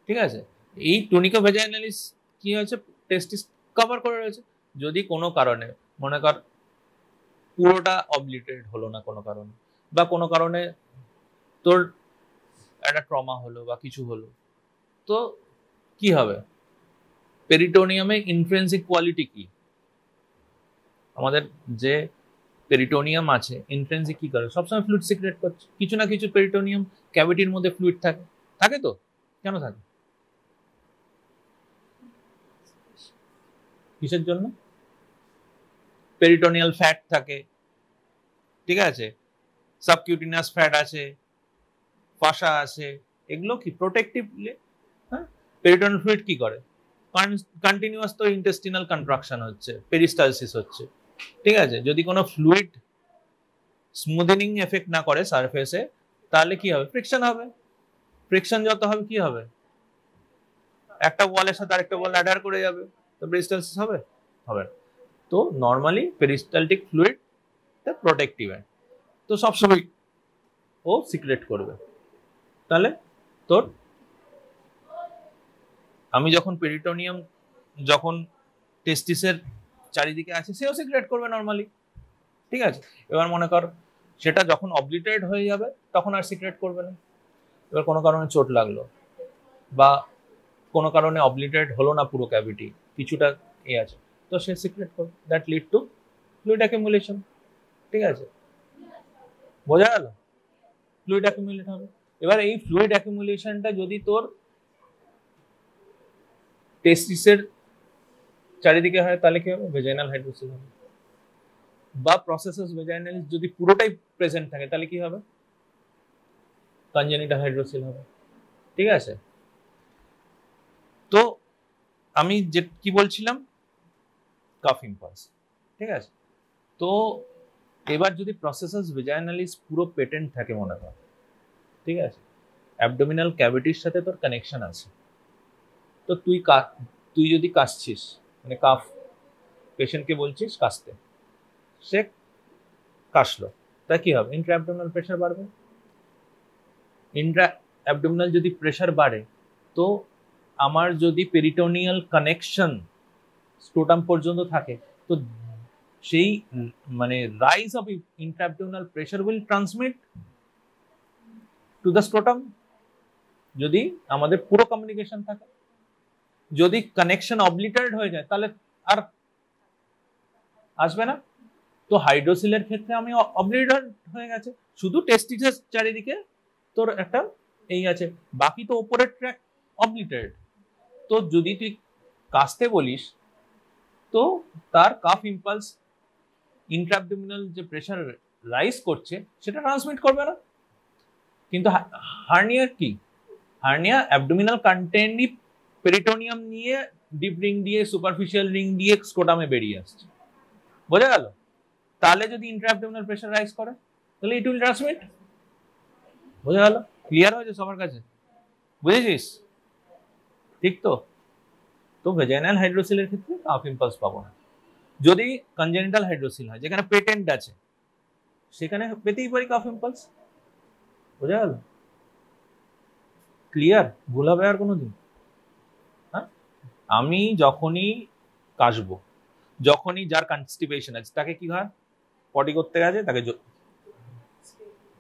ঠিক আছে? এই টুনিকা ভ্যাজাইনালিস কি হয়েছে? টেস্টিস কভার করে রয়েছে। যদি কোনো কারণে মনে কর পুরোটা অবলিটারেট হলো না কোনো কারণে, বা কোনো কারণে তোর একটা ট্রমা হলো বা কিছু হলো, তো কি হবে? পেরিটোনিয়ামে ইনট্রিনসিক কোয়ালিটি কি? আমাদের যে পেরিটোনিয়াম আছে, ইনট্রিনসিক কি করে? সবসময় ফ্লুইড সিক্রেট করছে, কিছু না কিছু পেরিটোনিয়াম ক্যাভিটির মধ্যে ফ্লুইড থাকে, থাকে তো? কেন থাকে? কিসের জন্য? পেরিটোনিয়াল ফ্যাট থাকে, ঠিক আছে? সাবকিউটিনিয়াস ফ্যাট আছে, ফাসা আছে, এগুলো কি প্রোটেক্টিভলি, হ্যাঁ? পেরিটোনিয়াল ফ্লুইড কি করে? কন্টিনিউয়াস তো ইন্টেস্টিনাল কন্ট্রাকশন হচ্ছে, পেরিস্টালসিস হচ্ছে, ঠিক আছে? যদি কোনো ফ্লুইড স্মুথেনিং এফেক্ট না করে সারফেসে, তাহলে কি হবে? ফ্রিকশন হবে। ফ্রিকশন যত হবে কি হবে? একটা ওয়ালের সাথে আরেকটা ওয়াল অ্যাডার করে যাবে, তো পেরিস্টালসিস হবে? হবে না। তো নর্মালি পেরিস্টালটিক ফ্লুইড প্রোটেক্টিভ, তো সবসময় ও সিক্রেট করবে। তাহলে তোর আমি যখন পেরিটোনিয়াম যখন টেস্টিসের চারিদিকে আছে, সেও সিক্রেট করবে নর্মালি, ঠিক আছে? এবার মনে কর সেটা যখন অবলিটারেট হয়ে যাবে তখন আর সিক্রেট করবে না। এবার কোনো কারণে চোট লাগলো বা কোনো কারণে অবলিটারেট হলো না পুরো ক্যাভিটি, কিছুটা আছে, তো সে সিক্রেট করবে, that lead to fluid accumulation, ঠিক আছে? বোঝা গেল? ফ্লুইড অ্যাকুমুলেট হবে। এবার এই ফ্লুইড অ্যাকুমুলেশনটা যদি তোর টেস্টিসের চারিদিকে হয়, তাহলে কি হবে? ভেজাইনাল হাইড্রোসিল হবে। বা প্রসেসাস ভেজাইনালিস যদি পুরোটাই প্রেজেন্ট থাকে, তাহলে কি হবে? কনজেনিটাল হাইড্রোসিল হবে, ঠিক আছে? তো আমি যে কি বলছিলাম, কাফ ইম্পালস, ঠিক আছে? তো এবার যদি প্রসেসাস ভেজাইনালিস পুরো পেটেন্ট থাকে মনে কর, ঠিক আছে? অ্যাবডোমিনাল ক্যাভিটির সাথে তোর কানেকশন আছে, তো তুই যদি কাশছিস, মানে কাফ পেশেন্টকে বলছিস কাশতে, সে কাশলো, তা কি হবে? ইন্ট্রা অ্যাবডোমিনাল প্রেশার বাড়বে। ইন্ট্রা অ্যাবডোমিনাল যদি প্রেশার বাড়ে, তো আমার যদি পেরিটোনিয়াল কানেকশন স্ক্রোটাম পর্যন্ত থাকে, তো সেই মানে rise of Intra abdominal pressure will transmit to the scrotum, যদি আমাদের পুরো কমিউনিকেশন থাকে। যদি কানেকশন অবলিটারেট হয়ে যায়, তাহলে আর আসবে না। তো হাইড্রোসিলের ক্ষেত্রে আমি অবলিটারেট হয়ে গেছে, শুধু টেস্টিসের চারিদিকে তোর একটা এই আছে, বাকি তো ওপরের ট্র্যাক অবলিটারেট। তো যদি তুই কাশতে বলিস, তো তার কাফ ইম্পালস ইন্ট্রাঅ্যাবডোমিনাল যে প্রেশার রাইজ করছে সেটা ট্রান্সমিট করবে না। কিন্তু হার্নিয়ার কি? হার্নিয়া অ্যাবডোমিনাল কন্টেন্টই পেরিটোনিয়াম নিয়ে ডিপ রিং দিয়ে সুপারফিশিয়াল রিং দিয়ে স্ক্রোটামে বেরিয়ে আসছে, বোঝা গেল? তাহলে যদি ইন্ট্রাঅ্যাবডোমিনাল প্রেশার রাইজ করে তাহলে ইট উইল ট্রান্সমিট। বোঝা গেল? ক্লিয়ার হয়েছে সবার কাছে? বুঝেছিস? ঠিক তো? তো ভেজাইনাল হাইড্রোসিলের ক্ষেত্রে কাফ ইম্পালস পাবো না। যদি কনজেনিটাল হাইড্রোসিল হয় যেখানে পেটেন্ট আছে সেখানে পেতেই পারি কাফ ইম্পালস। বোঝা গেল? ক্লিয়ার? ভুল হবে আর কোনোদিন? হ্যাঁ, আমি যখনই কাশবো, যখনই যার কনস্টিপেশন আছে তাকে কি হয়, পটি করতে গেছে তাকে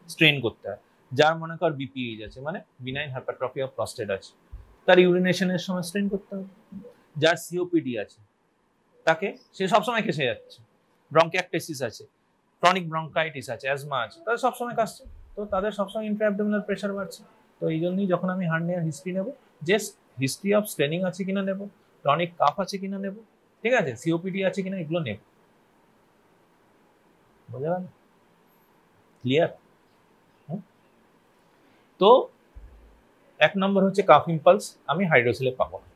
স্ট্রেন করতে হয়। যার মনে কর বিপিএইচ আছে মানে বিনাইন হাইপারট্রফি অফ প্রস্টেট আছে, তার ইউরিনেশনের সময় স্ট্রেন করতে হবে। যার সিওপিডি আছে তাকে, সে সবসময় কেসে যাচ্ছে, ব্রঙ্কিয়াকটেসিস আছে, ক্রনিক ব্রঙ্কাইটিস আছে, অ্যাজমা আছে, তাদের সবসময় কাশছে, তো তাদের সবসময় ইন্ট্রাঅ্যাবডোমিনাল প্রেশার বাড়ছে। তো এই জন্যই যখন আমি হার্নিয়ার হিস্ট্রি নেব, যে হিস্ট্রি অফ স্ট্রেনিং আছে কিনা নেব, ক্রনিক কাফ আছে কিনা নেব, ঠিক আছে, সিওপিডি আছে কিনা এগুলো নেব। বোঝা গেল? ক্লিয়ার? তো এক নম্বর হচ্ছে কাফ ইম্পালস আমি হাইড্রোসিলে পাবো না,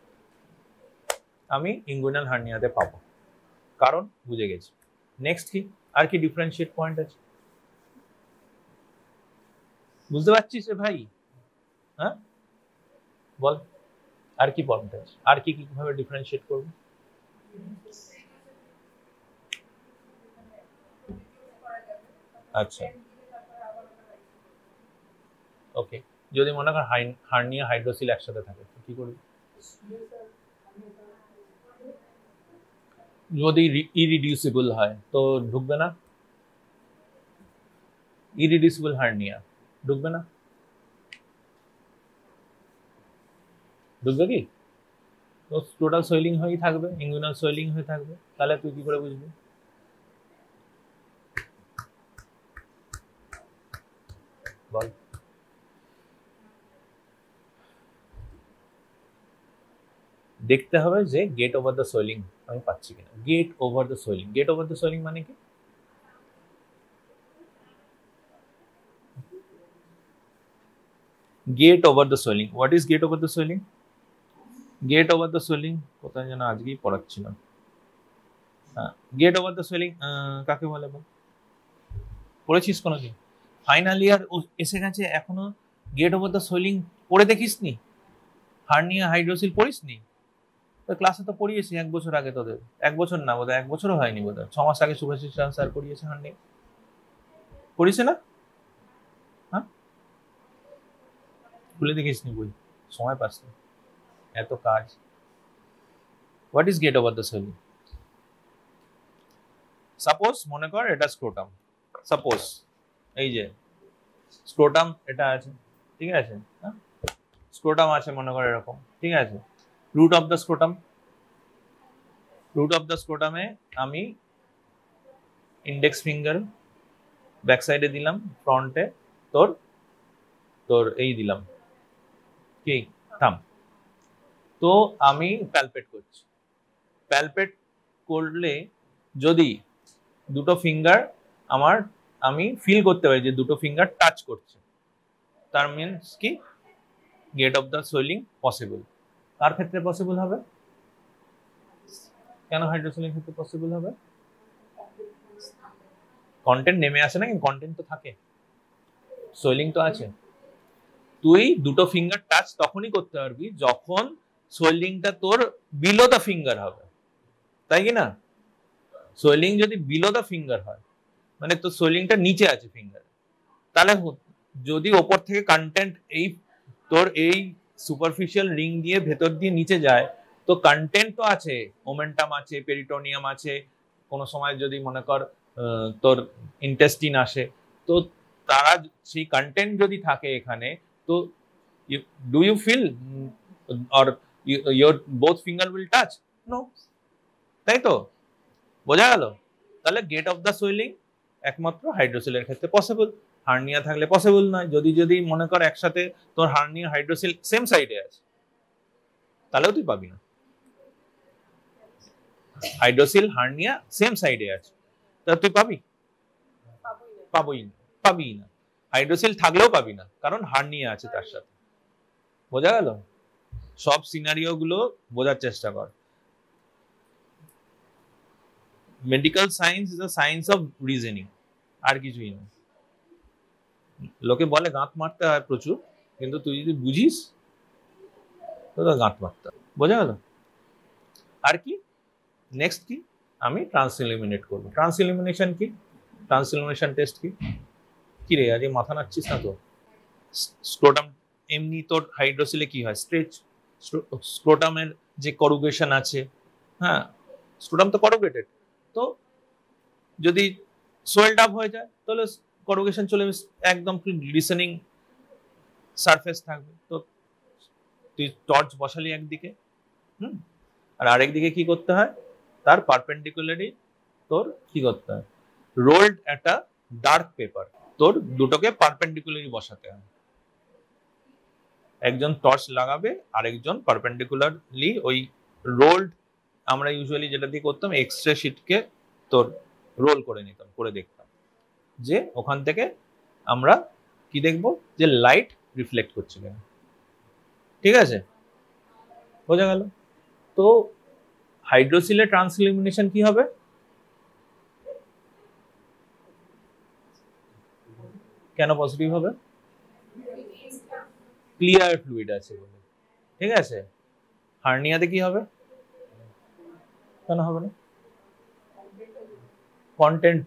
আমি ইনগুইনাল হার্নিয়াতে পাবো, কারণ বুঝে গেছি। নেক্সট কি, আর কি ডিফারেন্সিয়েট পয়েন্ট আছে বুঝতে পারছিস রে ভাই? হ্যাঁ বল, আর কি পয়েন্ট আছে, আর কি কিভাবে ডিফারেন্সিয়েট করব? আচ্ছা ওকে, যদি মনে কর হার্নিয়া হাইড্রোসিল একসাথে থাকে কি করবি? যদি ইরিডিউসিবল হয় তো ঢুকবে না, ইরিডিউসিবল হার্নিয়া ঢুকবে না, ঢুকবে কি? তো টোটাল সোয়েলিং হয়েই থাকবে, ইনগুইনাল সোয়েলিং হয়ে থাকবে, তাহলে তুই কি করে বুঝবি? বল। দেখতে হবে যে গেট ওভার দ্য সোয়েলিং আমি পাচ্ছি কিনা। Gate over the swelling, gate over the swelling মানে কি? Gate over the swelling, what is gate over the swelling? Gate over the swelling কোথায় যেন আজকেই পড়াচ্ছিলাম। হ্যাঁ, গেট ওভার দ্য সোয়েলিং কাকে বলে বল? পড়েছিস কোনোদিন? ফাইনাল ইয়ার এসে গেছে এখনো গেট ওভার দ্য সোয়েলিং পড়ে দেখিসনি? Hernia hydrocele পড়িসনি? তো ক্লাসে তো পড়িয়েছি 1 বছর আগে তোদের, 1 বছর না বোধহয়, 1 বছরও হয়নি বোধহয়, 6 মাস আগে শুভাশিস স্যার পড়িয়েছে হার্নিয়া, পড়িয়েছে না? হ্যাঁ, খুলে দেখিসনি বই, সময় পাস না, এত কাজ। What is gate over the swelling? Suppose মনে কর এটা স্ক্রোটাম, সাপোজ এই যে স্ক্রোটাম এটা আছে, ঠিক আছে, হ্যাঁ স্ক্রোটাম আছে মনে কর এরকম, ঠিক আছে, root of the scrotum, root of the স্ক্রোটামে আমি ইন্ডেক্স ফিঙ্গার ব্যাক সাইডে দিলাম, ফ্রন্টে তোর তোর এই দিলাম কি থাম, তো আমি প্যালপেট করছি, প্যালপেট করলে যদি দুটো ফিঙ্গার আমার, আমি ফিল করতে পারি যে দুটো ফিঙ্গার টাচ করছে, তার মিনস কি get of the swelling possible. কার ক্ষেত্রে পসিবল হবে? কেন হাইড্রোসিলের ক্ষেত্রে পসিবল হবে? কন্টেন্ট নেমে আসে না, কন্টেন্ট তো থাকে, সোয়েলিং তো আছে। তুই দুটো ফিঙ্গার টাচ তখনই করতে পারবি যখন সোয়েলিংটা তোর বিলো দ্য ফিঙ্গার হবে, তাই কি না? সোয়েলিং যদি বিলো দ্য ফিঙ্গার হয় মানে তোর সোয়েলিংটা নিচে আছে ফিঙ্গার, তাহলে যদি ওপর থেকে কন্টেন্ট এই তোর এই সুপারফিশিয়াল রিং দিয়ে ভেতর দিয়ে নিচে যায়, তো কন্টেন্ট তো আছে, মোমেন্টাম আছে, পেরিটোনিয়াম আছে, কোনো সময় যদি মনে কর তোর ইন্টেস্টিন আসে, তো তারা সেই কন্টেন্ট যদি থাকে এখানে, তো do you feel or your both finger will touch? No, তাই তো? বোঝা গেল? তাহলে গেট অফ দ্য সোয়েলিং একমাত্র হাইড্রোসিলের ক্ষেত্রে পসিবল, হার্নিয়া থাকলে পসিবল নয়। যদি যদি মনে কর একসাথে তোর হার্নিয়া হাইড্রোসিল সেম সাইডে আছে তাহলেও তুই পাবি না, হাইড্রোসিল হার্নিয়া সেম সাইডে আছে তাহলে তুই পাবি? পাবই না, পাবি না, হাইড্রোসিল থাকলেও পাবি না, কারণ হার্নিয়া আছে তার সাথে। বোঝা গেল? সব সিনারিও গুলো বোঝার চেষ্টা কর। Medical science is a science of reasoning, আর কিছুই না। লোকে বলে গাঁত মারতে হয় প্রচুর, কিন্তু তুই যদি বুঝিস তো গাঁত মারতে হয়। বোঝা গেল? আর কি নেক্সট কি, আমি ট্রান্স এলিমিনেট করবো। ট্রান্স এলিমিনেশন কি, ট্রান্স এলিমিনেশন টেস্ট কি? কি রে আজকে মাথা নাচ্ছিস না তো? স্ক্রোটাম এমনি তোর হাইড্রোসিলে কি হয়, স্ট্রেচ, স্ক্রোটামের যে করুগেশন আছে, হ্যাঁ স্ক্রোটাম তো করুগেটেড, তো যদি সোয়েলড আপ হয়ে যায় তাহলে করুগেশন চলে একদম গ্লিসেনিং সারফেস থাকবে। তো তুই টর্চ বসালি একদিকে, আর আরেকদিকে কি করতে হয়, তার পারপেন্ডিকুলারি তোর কি করতে হয়, রোল্ড একটা ডার্ক পেপার, তোর দুটোকে পারপেন্ডিকুলারি বসাতে হয়। একজন টর্চ লাগাবে, আরেকজন পারপেন্ডিকুলারলি ওই রোল্ড, আমরা ইউজুয়ালি যেটা দিয়ে করতাম এক্সরে শিটকে তোর রোল করে নিতাম, করে দেখতাম যে ওখান থেকে আমরা কি দেখবো, যে লাইট রিফ্লেক্ট করছে কেন। ঠিক আছে, বোঝা গেল? তো হাইড্রোসিলে ট্রান্স ইলুমিনেশন কি হবে, কেন পজিটিভ হবে? ক্লিয়ার ফ্লুইড আছে বলে। ঠিক আছে, হার্নিয়াতে কি হবে, কেন হবে না? কন্টেন্ট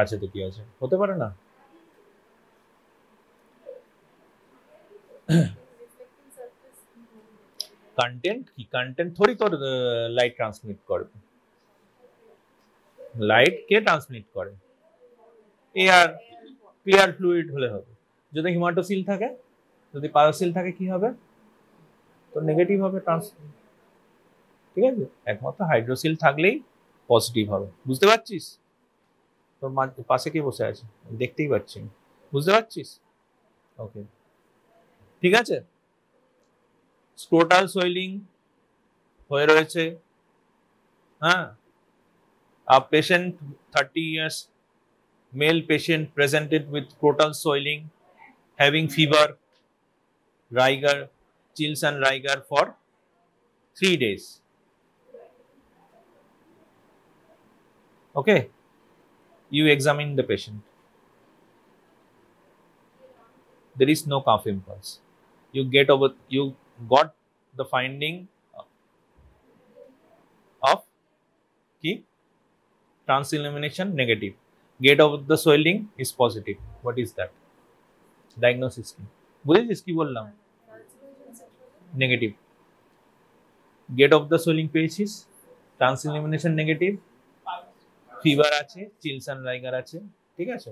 আছে তো, কি আছে, হতে পারে না? কন্টেন্ট কি, কন্টেন্ট থোড়ি তোর লাইট ট্রান্সমিট করবে, লাইট কে ট্রান্সমিট করে? এয়ার, ক্লিয়ার ফ্লুইড হলে হবে। যদি হিমাটোসিল থাকে, যদি পায়োসিল থাকে কি হবে, তো নেগেটিভ হবে ট্রান্সমিট। ঠিক আছে, একমাত্র হাইড্রোসিল থাকলেই পজিটিভ হবে। বুঝতে পারছিস? তোর পাশে কে বসে আছে দেখতেই পাচ্ছি, বুঝতে পারছিস? ওকে, ঠিক আছে। স্ক্রোটাল সোয়েলিং হয়ে রয়েছে, হ্যাঁ। A patient 30 years male patient presented with scrotal swelling, having fever, rigor, chills and rigor for 3 days. Okay, you examine the patient. There is no cough impulse. You got the finding of key trans illumination negative. Gate of the swelling is positive. What is that? Diagnosis কি বুঝেছিস, কি বললাম? Negative. Get of the swelling পেয়েছিস, transillumination negative, fever আছে, chills and rigor আছে। ঠিক আছে,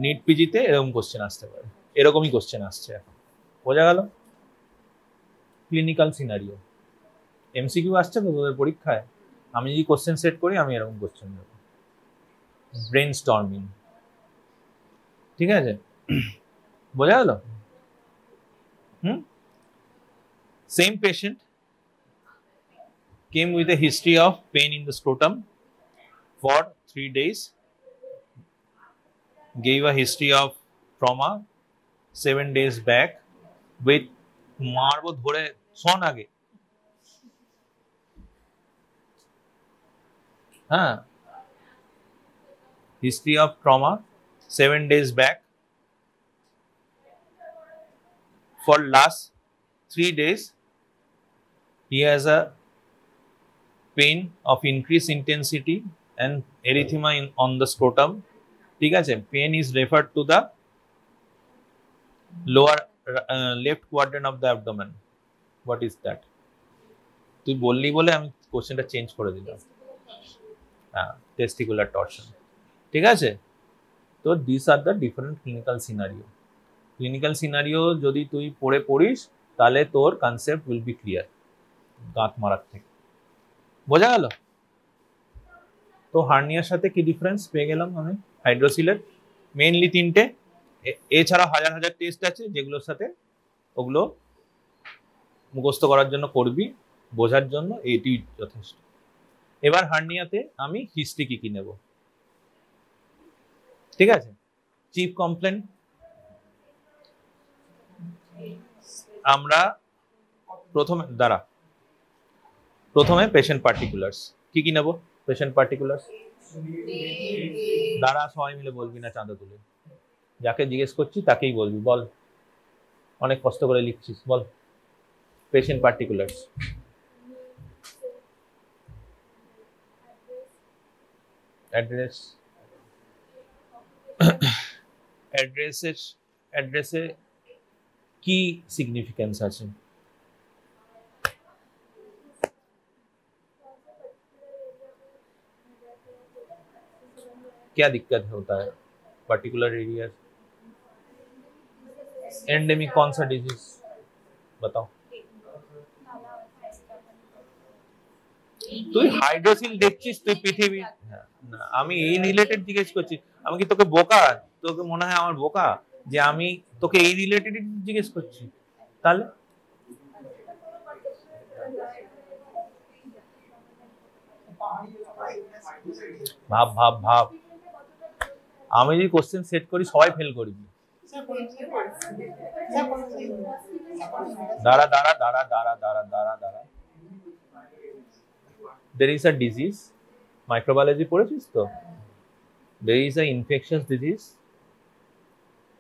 NEET পিজিতে এরকম কোশ্চেন আসতে পারে, এরকমই কোশ্চেন আসছে এখন। বোঝা গেল? ক্লিনিক্যাল সিনারিও এমসিকিউ আসছে তো তোদের পরীক্ষায়, আমি যদি কোশ্চেন সেট করি আমি এরকম কোশ্চেন দেবো, ব্রেন স্টর্মিং। ঠিক আছে, বোঝা গেল? Same patient came with a history of pain in the scrotum for 3 days, gave a history of trauma 7 days back with মারবো ধরে শোন আগে, হ্যাঁ, history of trauma 7 days back. For last 3 days he has a pain of increased intensity and erythema on the scrotum. ঠিক আছে, pain is referred to the lower left quadrant of the abdomen. What is that? তুই বললি বলে আমি কোশ্চেনটা change করে দিলাম। হ্যাঁ, টেস্টিকুলার টর্শন। ঠিক আছে, তো this are the different clinical scenario. Clinical scenario যদি তুই পড়িস তাহলে তোর কনসেপ্ট উইল বি ক্লিয়ার গাঁত মারার থেকে। বোঝা গেল? তো হার্নিয়ার সাথে কি ডিফারেন্স পেয়ে গেলাম আমি হাইড্রোসিলের, মেইনলি 3টে, এছাড়া হাজার হাজার টেস্ট আছে যেগুলোর সাথে ওগুলো মুখস্থ করার জন্য করবি, বোঝার জন্য এটি যথেষ্ট। এবার হার্নিয়াতে আমি হিস্ট্রি কি নেব। ঠিক আছে, চিফ কমপ্লেন আমরা প্রথমে পেশেন্ট পার্টিকুলার্স কি নেব, পেশেন্ট পার্টিকুলার দাঁড়া, সবাই মিলে বলবি না চাঁদা তুলে, যাকে জিজ্ঞেস করছি তাকেই বলবি, বল, অনেক কষ্ট করে লিখছিস, বল। পেশেন্ট পার্টিকুলার, অ্যাড্রেস, অ্যাড্রেসে কি সিগনিফিকেন্স আছে? क्या दिक्कत होता है पर्टिकुलर एरिया? एंडेमिक कौन सा डिजीज बताओ? তুই হাইড্রোসিল দেখছিস, তুই পৃথিবী, না আমি এই রিলেটেড জিজ্ঞেস করছি। আমি কি তোকে বোকা? তোকে মনে হয় আমার বোকা যে আমি তোকে এই রিলেটেড জিজ্ঞেস করছি? তাহলে ভাব ভাব ভাব, আমি যদি কোশ্চেন সেট করি সবাই ফেল করবি। দাঁড়া দাঁড়া দাঁড়া দাঁড়া দাঁড়া দাঁড়া দাঁড়া, there is a disease, microbiology পড়েছিস তো? There is a infectious disease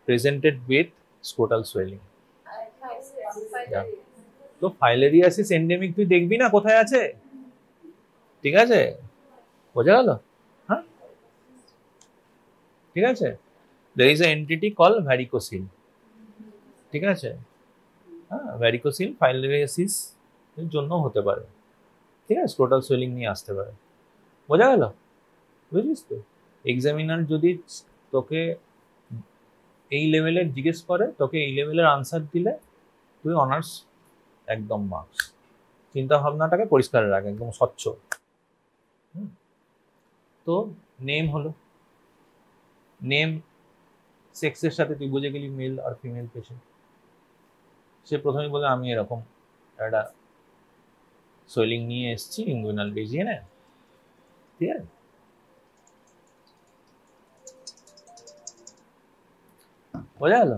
presented with scrotal swelling. তো ফাইলেরিয়াসিস এন্ডেমিক তুই দেখবি না কোথায় আছে, ঠিক আছে, বোঝা গেল? হ্যাঁ, ঠিক আছে। There is an entity called varicocele, ঠিক আছে, হ্যাঁ, ভ্যারিকোসিল ফাইলেরিয়াসিস এর জন্য হতে পারে, ঠিক আছে, স্ক্রোটাল সোয়েলিং নিয়ে আসতে পারে, বোঝা গেল? বুঝলিস তো? এক্সামিনার যদি তোকে এই লেভেলের জিজ্ঞেস করে, তোকে এই লেভেলের আনসার দিলে তুই অনার্স একদম মার্কস। চিন্তা ভাবনাটাকে পরিষ্কার রাখ, একদম স্বচ্ছ। তো নেম হলো, নেম সেক্সের সাথে তুই বুঝে গেলি মেল আর ফিমেল পেশেন্ট। সে প্রথমে বলে আমি এরকম একটা সোয়েলিং নিয়ে এসেছি ইনগুইনাল রিজিয়নে, ঠিক আছে, বোঝা গেল?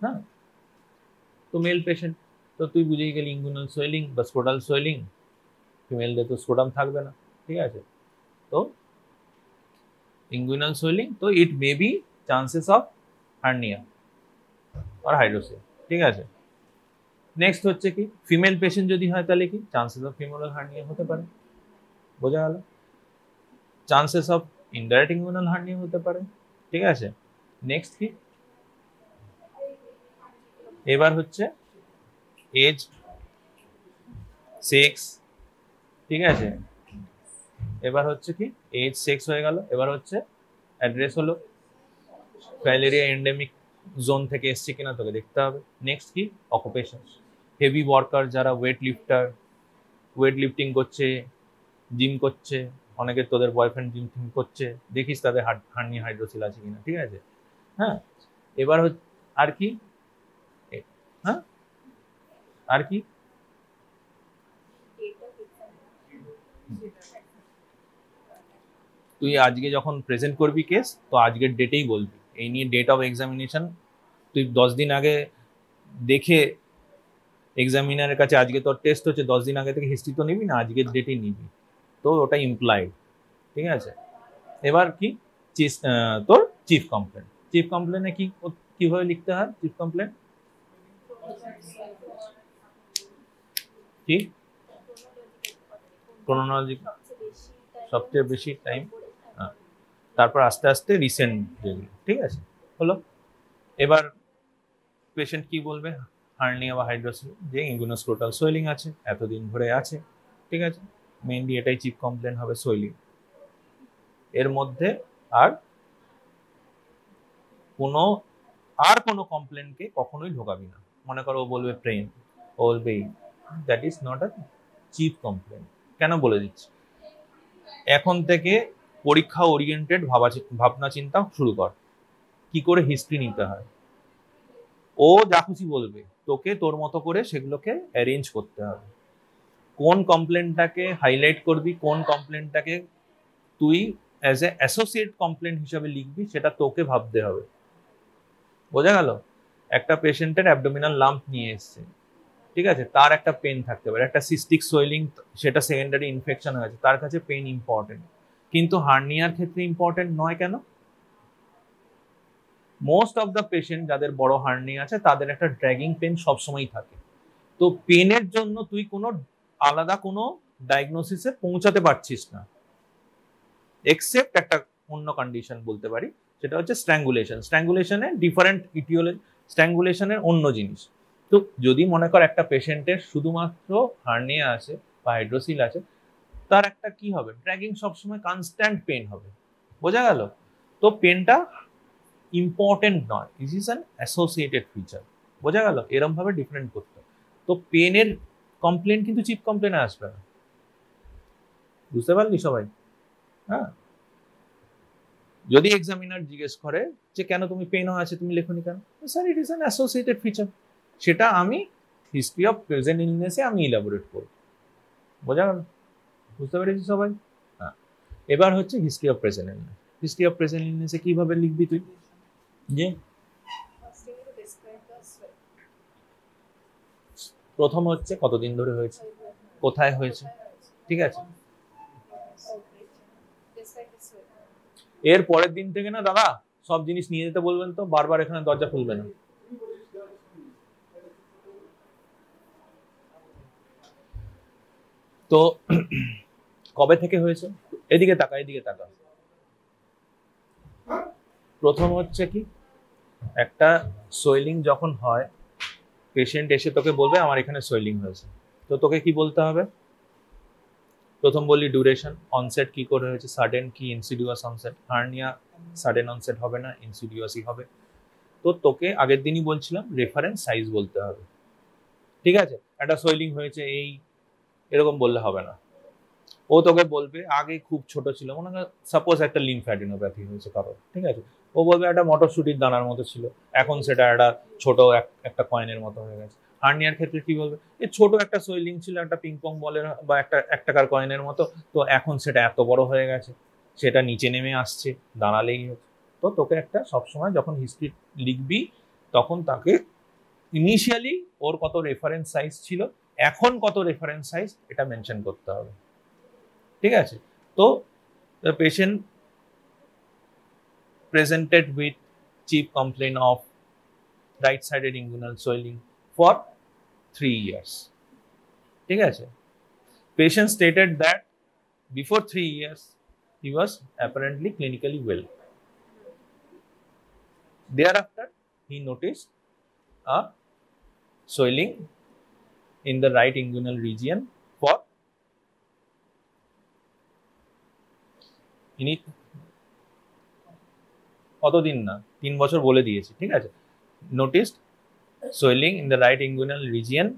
হ্যাঁ, তো মেল পেশেন্ট, তো তুই বুঝেই গেলি ইনগুইনাল সোয়েলিং বা স্ক্রোটাল সোয়েলিং, ফিমেলদের তো স্ক্রোটাম থাকবে না, ঠিক আছে। তো ইনগুইনাল সোয়েলিং, তো it may be chances of hernia আর হাইড্রোসিল, ঠিক আছে। নেক্সট হচ্ছে কি, ফিমেল পেশেন্ট যদি হয় তাহলে কি চান্সেস অফ ফিমেল হার্নিয়া হতে পারে, বোঝা গেল? Chances of indirect inguinal hernia হতে পারে, ঠিক আছে। নেক্সট কি, এবার হচ্ছে এজ, সেক্স, ঠিক আছে। এবার হচ্ছে কি, এজ সেক্স হয়ে গেল, এবার হচ্ছে অ্যাড্রেস হলো, ফাইলেরিয়া এন্ডেমিক জোন থেকে এসছে কিনা তোকে দেখতে হবে। নেক্সট কি, অকুপেশন, হেভি ওয়ার্কার যারা ওয়েট লিফটিং করছে, জিম করছে, অনেকে তোদের বয়ফ্রেন্ড জিম করছে, দেখিস তাদের হার্নিয়া হাইড্রোসিল আছে কিনা, ঠিক আছে। হ্যাঁ, এবার আর কি, হ্যাঁ আর কি, তুই আজকে যখন প্রেজেন্ট করবি কেস, তো আজকের ডেটেই বলবি, এই নিয়ে ডেট অফ এক্সামিনেশন তুই 10 দিন আগে দেখে এক্সামিনারের কাছে, আজকে তোর টেস্ট হচ্ছে 10 দিন আগে থেকে হিস্ট্রি তো নিবি না, আজকের ডেটেই নিবি, তো ওটা ইমপ্লাইড, ঠিক আছে। এবার কি, তোর চিফ কমপ্লেন, চিফ কমপ্লেনে কি কিভাবে লিখতে হয়? চিফ কমপ্লেন কি, ক্রোনোলজিক্যাল, সবচেয়ে বেশি টাইম, তারপর আস্তে আস্তে রিসেন্ট যেগুলো, ঠিক আছে, হলো। এবার পেশেন্ট কি বলবে, হার্নিয়া বা হাইড্রোসিল, যে ইনগুইনোস্ক্রোটাল সোয়েলিং আছে, এতদিন ধরে আছে, ঠিক আছে, মেইনলি এটাই চিফ কমপ্লেন হবে, সোয়েলিং। এর মধ্যে আর কোনো কমপ্লেনকে কখনোই ঢোকাবি না। মনে করো ও বলবে প্রেম, ও বলবে, that is not a chief complain. কেন বলে দিচ্ছি, এখন থেকে পরীক্ষা ওরিয়েন্টেড ভাবনা চিন্তা শুরু কর, কি করে হিস্ট্রি নিতে হয়। ও যা খুশি বলবে, তোকে তোর মতো করে সেগুলোকে অ্যারেঞ্জ করতে হবে। কোন কমপ্লেনটাকে হাইলাইট করবি, কোন কমপ্লেনটাকে তুই অ্যাজ এ অ্যাসোসিয়েট কমপ্লেন হিসাবে লিখবি, সেটা তোকে ভাবতে হবে, বোঝা গেল? একটা পেশেন্টের অ্যাবডোমিনাল লাম্প নিয়ে এসছে, ঠিক আছে, তার একটা পেন থাকতে পারে, একটা সিস্টিক সোয়েলিং, সেটা সেকেন্ডারি ইনফেকশন হয়েছে, তার কাছে পেন ইম্পর্টেন্ট। কিন্তু হার্নিয়ার ক্ষেত্রে ইম্পর্টেন্ট নয় কেন? মোস্ট অফ দ্য পেশেন্ট যাদের বড় হার্নিয়া আছে তাদের একটা ড্র্যাগিং পেন সবসময় থাকে। তো পেনের জন্য তুই কোনো আলাদা কোনো ডায়াগনোসিসে পৌঁছাতে পারছিস না, এক্সেপ্ট একটা অন্য কন্ডিশন বলতে পারি, সেটা হচ্ছে স্ট্র্যাঙ্গুলেশন। স্ট্র্যাঙ্গুলেশনে ডিফারেন্ট ইটিওলজি, স্ট্র্যাঙ্গুলেশনের অন্য জিনিস। তো যদি মনে কর একটা পেশেন্টের শুধুমাত্র হার্নিয়া আছে বা হাইড্রোসিল আছে, তার একটা কি হবে, ড্র্যাগিং সবসময় কনস্ট্যান্ট পেন হবে। বোঝা গেল? তো পেনটা ইম্পর্টেন্ট নয়, this is an associated feature. বোঝা গেল? এরম ভাবে ডিফারেন্ট করতে। তো পেনের কমপ্লেন কিন্তু চিপ কমপ্লেনে আসবে না। বুঝতে পারলি সবাই? হ্যাঁ, যদি এক্সামিনার জিজ্ঞেস করে যে কেন তুমি পেন আছে তুমি লেখনি কেন, sir it is an associated feature, সেটা আমি হিস্ট্রি অফ প্রেজেন্ট ইলনেসে আমি ইলাবোরেট করব। বোঝা গেল? বুঝতে পেরেছি সবাই? হ্যাঁ, এবার হচ্ছে history of present illness. History of present ইলনেসে কিভাবে লিখবি তুই? যে প্রথম হচ্ছে কতদিন ধরে হয়েছে, কোথায় হয়েছে, ঠিক আছে। এর পরের দিন থেকে না দাদা সব জিনিস নিয়ে যেতে বলবেন, তো বারবার এখানে দরজা খুলবে না। তো কবে থেকে হয়েছে, এদিকে তাকা, এদিকে তাকা। প্রথম হচ্ছে কি, একটা সোয়েলিং যখন হয়, পেশেন্ট এসে তোকে বলবে আমার এখানে সোয়েলিং হয়েছে, তো তোকে কি বলতে হবে? প্রথম বললি ডিউরেশন, অনসেট কি করে হয়েছে, সাডেন কি insidious onset. Hernia sudden onset হবে না, ইনসিডিয়াসই হবে। তো তোকে আগের দিনই বলছিলাম রেফারেন্স সাইজ বলতে হবে, ঠিক আছে। একটা সোয়েলিং হয়েছে এই এরকম বললে হবে না, ও তোকে বলবে আগে খুব ছোট ছিল, মনে হয় সাপোজ একটা লিমফ্যাডিনোপ্যাথি হয়েছে কারো, ঠিক আছে, ও বলবে একটা মটরশুটির দানার মতো ছিল, এখন সেটা একটা ছোট একটা কয়েনের মতো হয়ে গেছে। হার্নিয়ার ক্ষেত্রে কি বলবে, এই ছোট একটা সোয়েলিং ছিল একটা পিংপং বলের বা একটা 1 টাকার কয়েনের মতো, তো এখন সেটা এত বড় হয়ে গেছে, সেটা নিচে নেমে আসছে, দাঁড়ালেই হচ্ছে। তো তোকে একটা সবসময় যখন হিস্ট্রি লিখবি তখন তাকে ইনিশিয়ালি ওর কত রেফারেন্স সাইজ ছিল, এখন কত রেফারেন্স সাইজ, এটা মেনশন করতে হবে, ঠিক আছে। তো the patient presented with chief complaint of right-sided inguinal swelling for 3 years, ঠিক আছে। Patient stated that before 3 years he was apparently clinically well. Thereafter he noticed a swelling in the right inguinal region for কতদিন না 3 বছর বলে দিয়েছি, ঠিক আছে। Noticed swelling in the right inguinal region,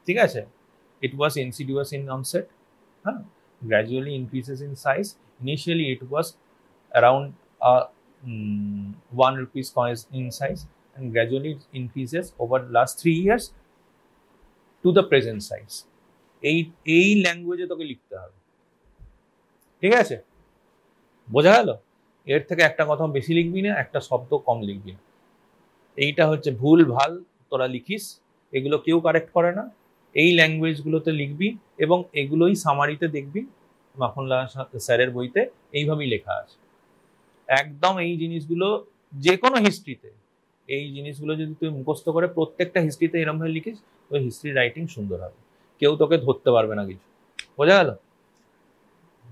ঠিক আছে। ইট ওয়াজ ইনসিডিয়াস ইন অনসেট, হ্যাঁ, gradually increases in size. Initially it was around 1 rupees coin in size and gradually it increases over the last 3 years to the present size. এই ল্যাঙ্গুয়েজে তোকে লিখতে হবে, ঠিক আছে। বোঝা গেল? এর থেকে একটা কথা বেশি লিখবি না, একটা শব্দ কম লিখবি না। এইটা হচ্ছে ভুল ভাল তোরা লিখিস, এগুলো কেউ কারেক্ট করে না। এই ল্যাঙ্গুয়েজগুলোতে লিখবি এবং এগুলোই সামারিতে দেখবি মাখনলাল স্যারের বইতে এইভাবেই লেখা আছে। একদম এই জিনিসগুলো যে কোনো হিস্ট্রিতে এই জিনিসগুলো যদি তুই মুখস্থ করে প্রত্যেকটা হিস্ট্রিতে এরমভাবে লিখিস, তো হিস্ট্রি রাইটিং সুন্দর হবে, কেউ তোকে ধরতে পারবে না কিছু। বোঝা গেল?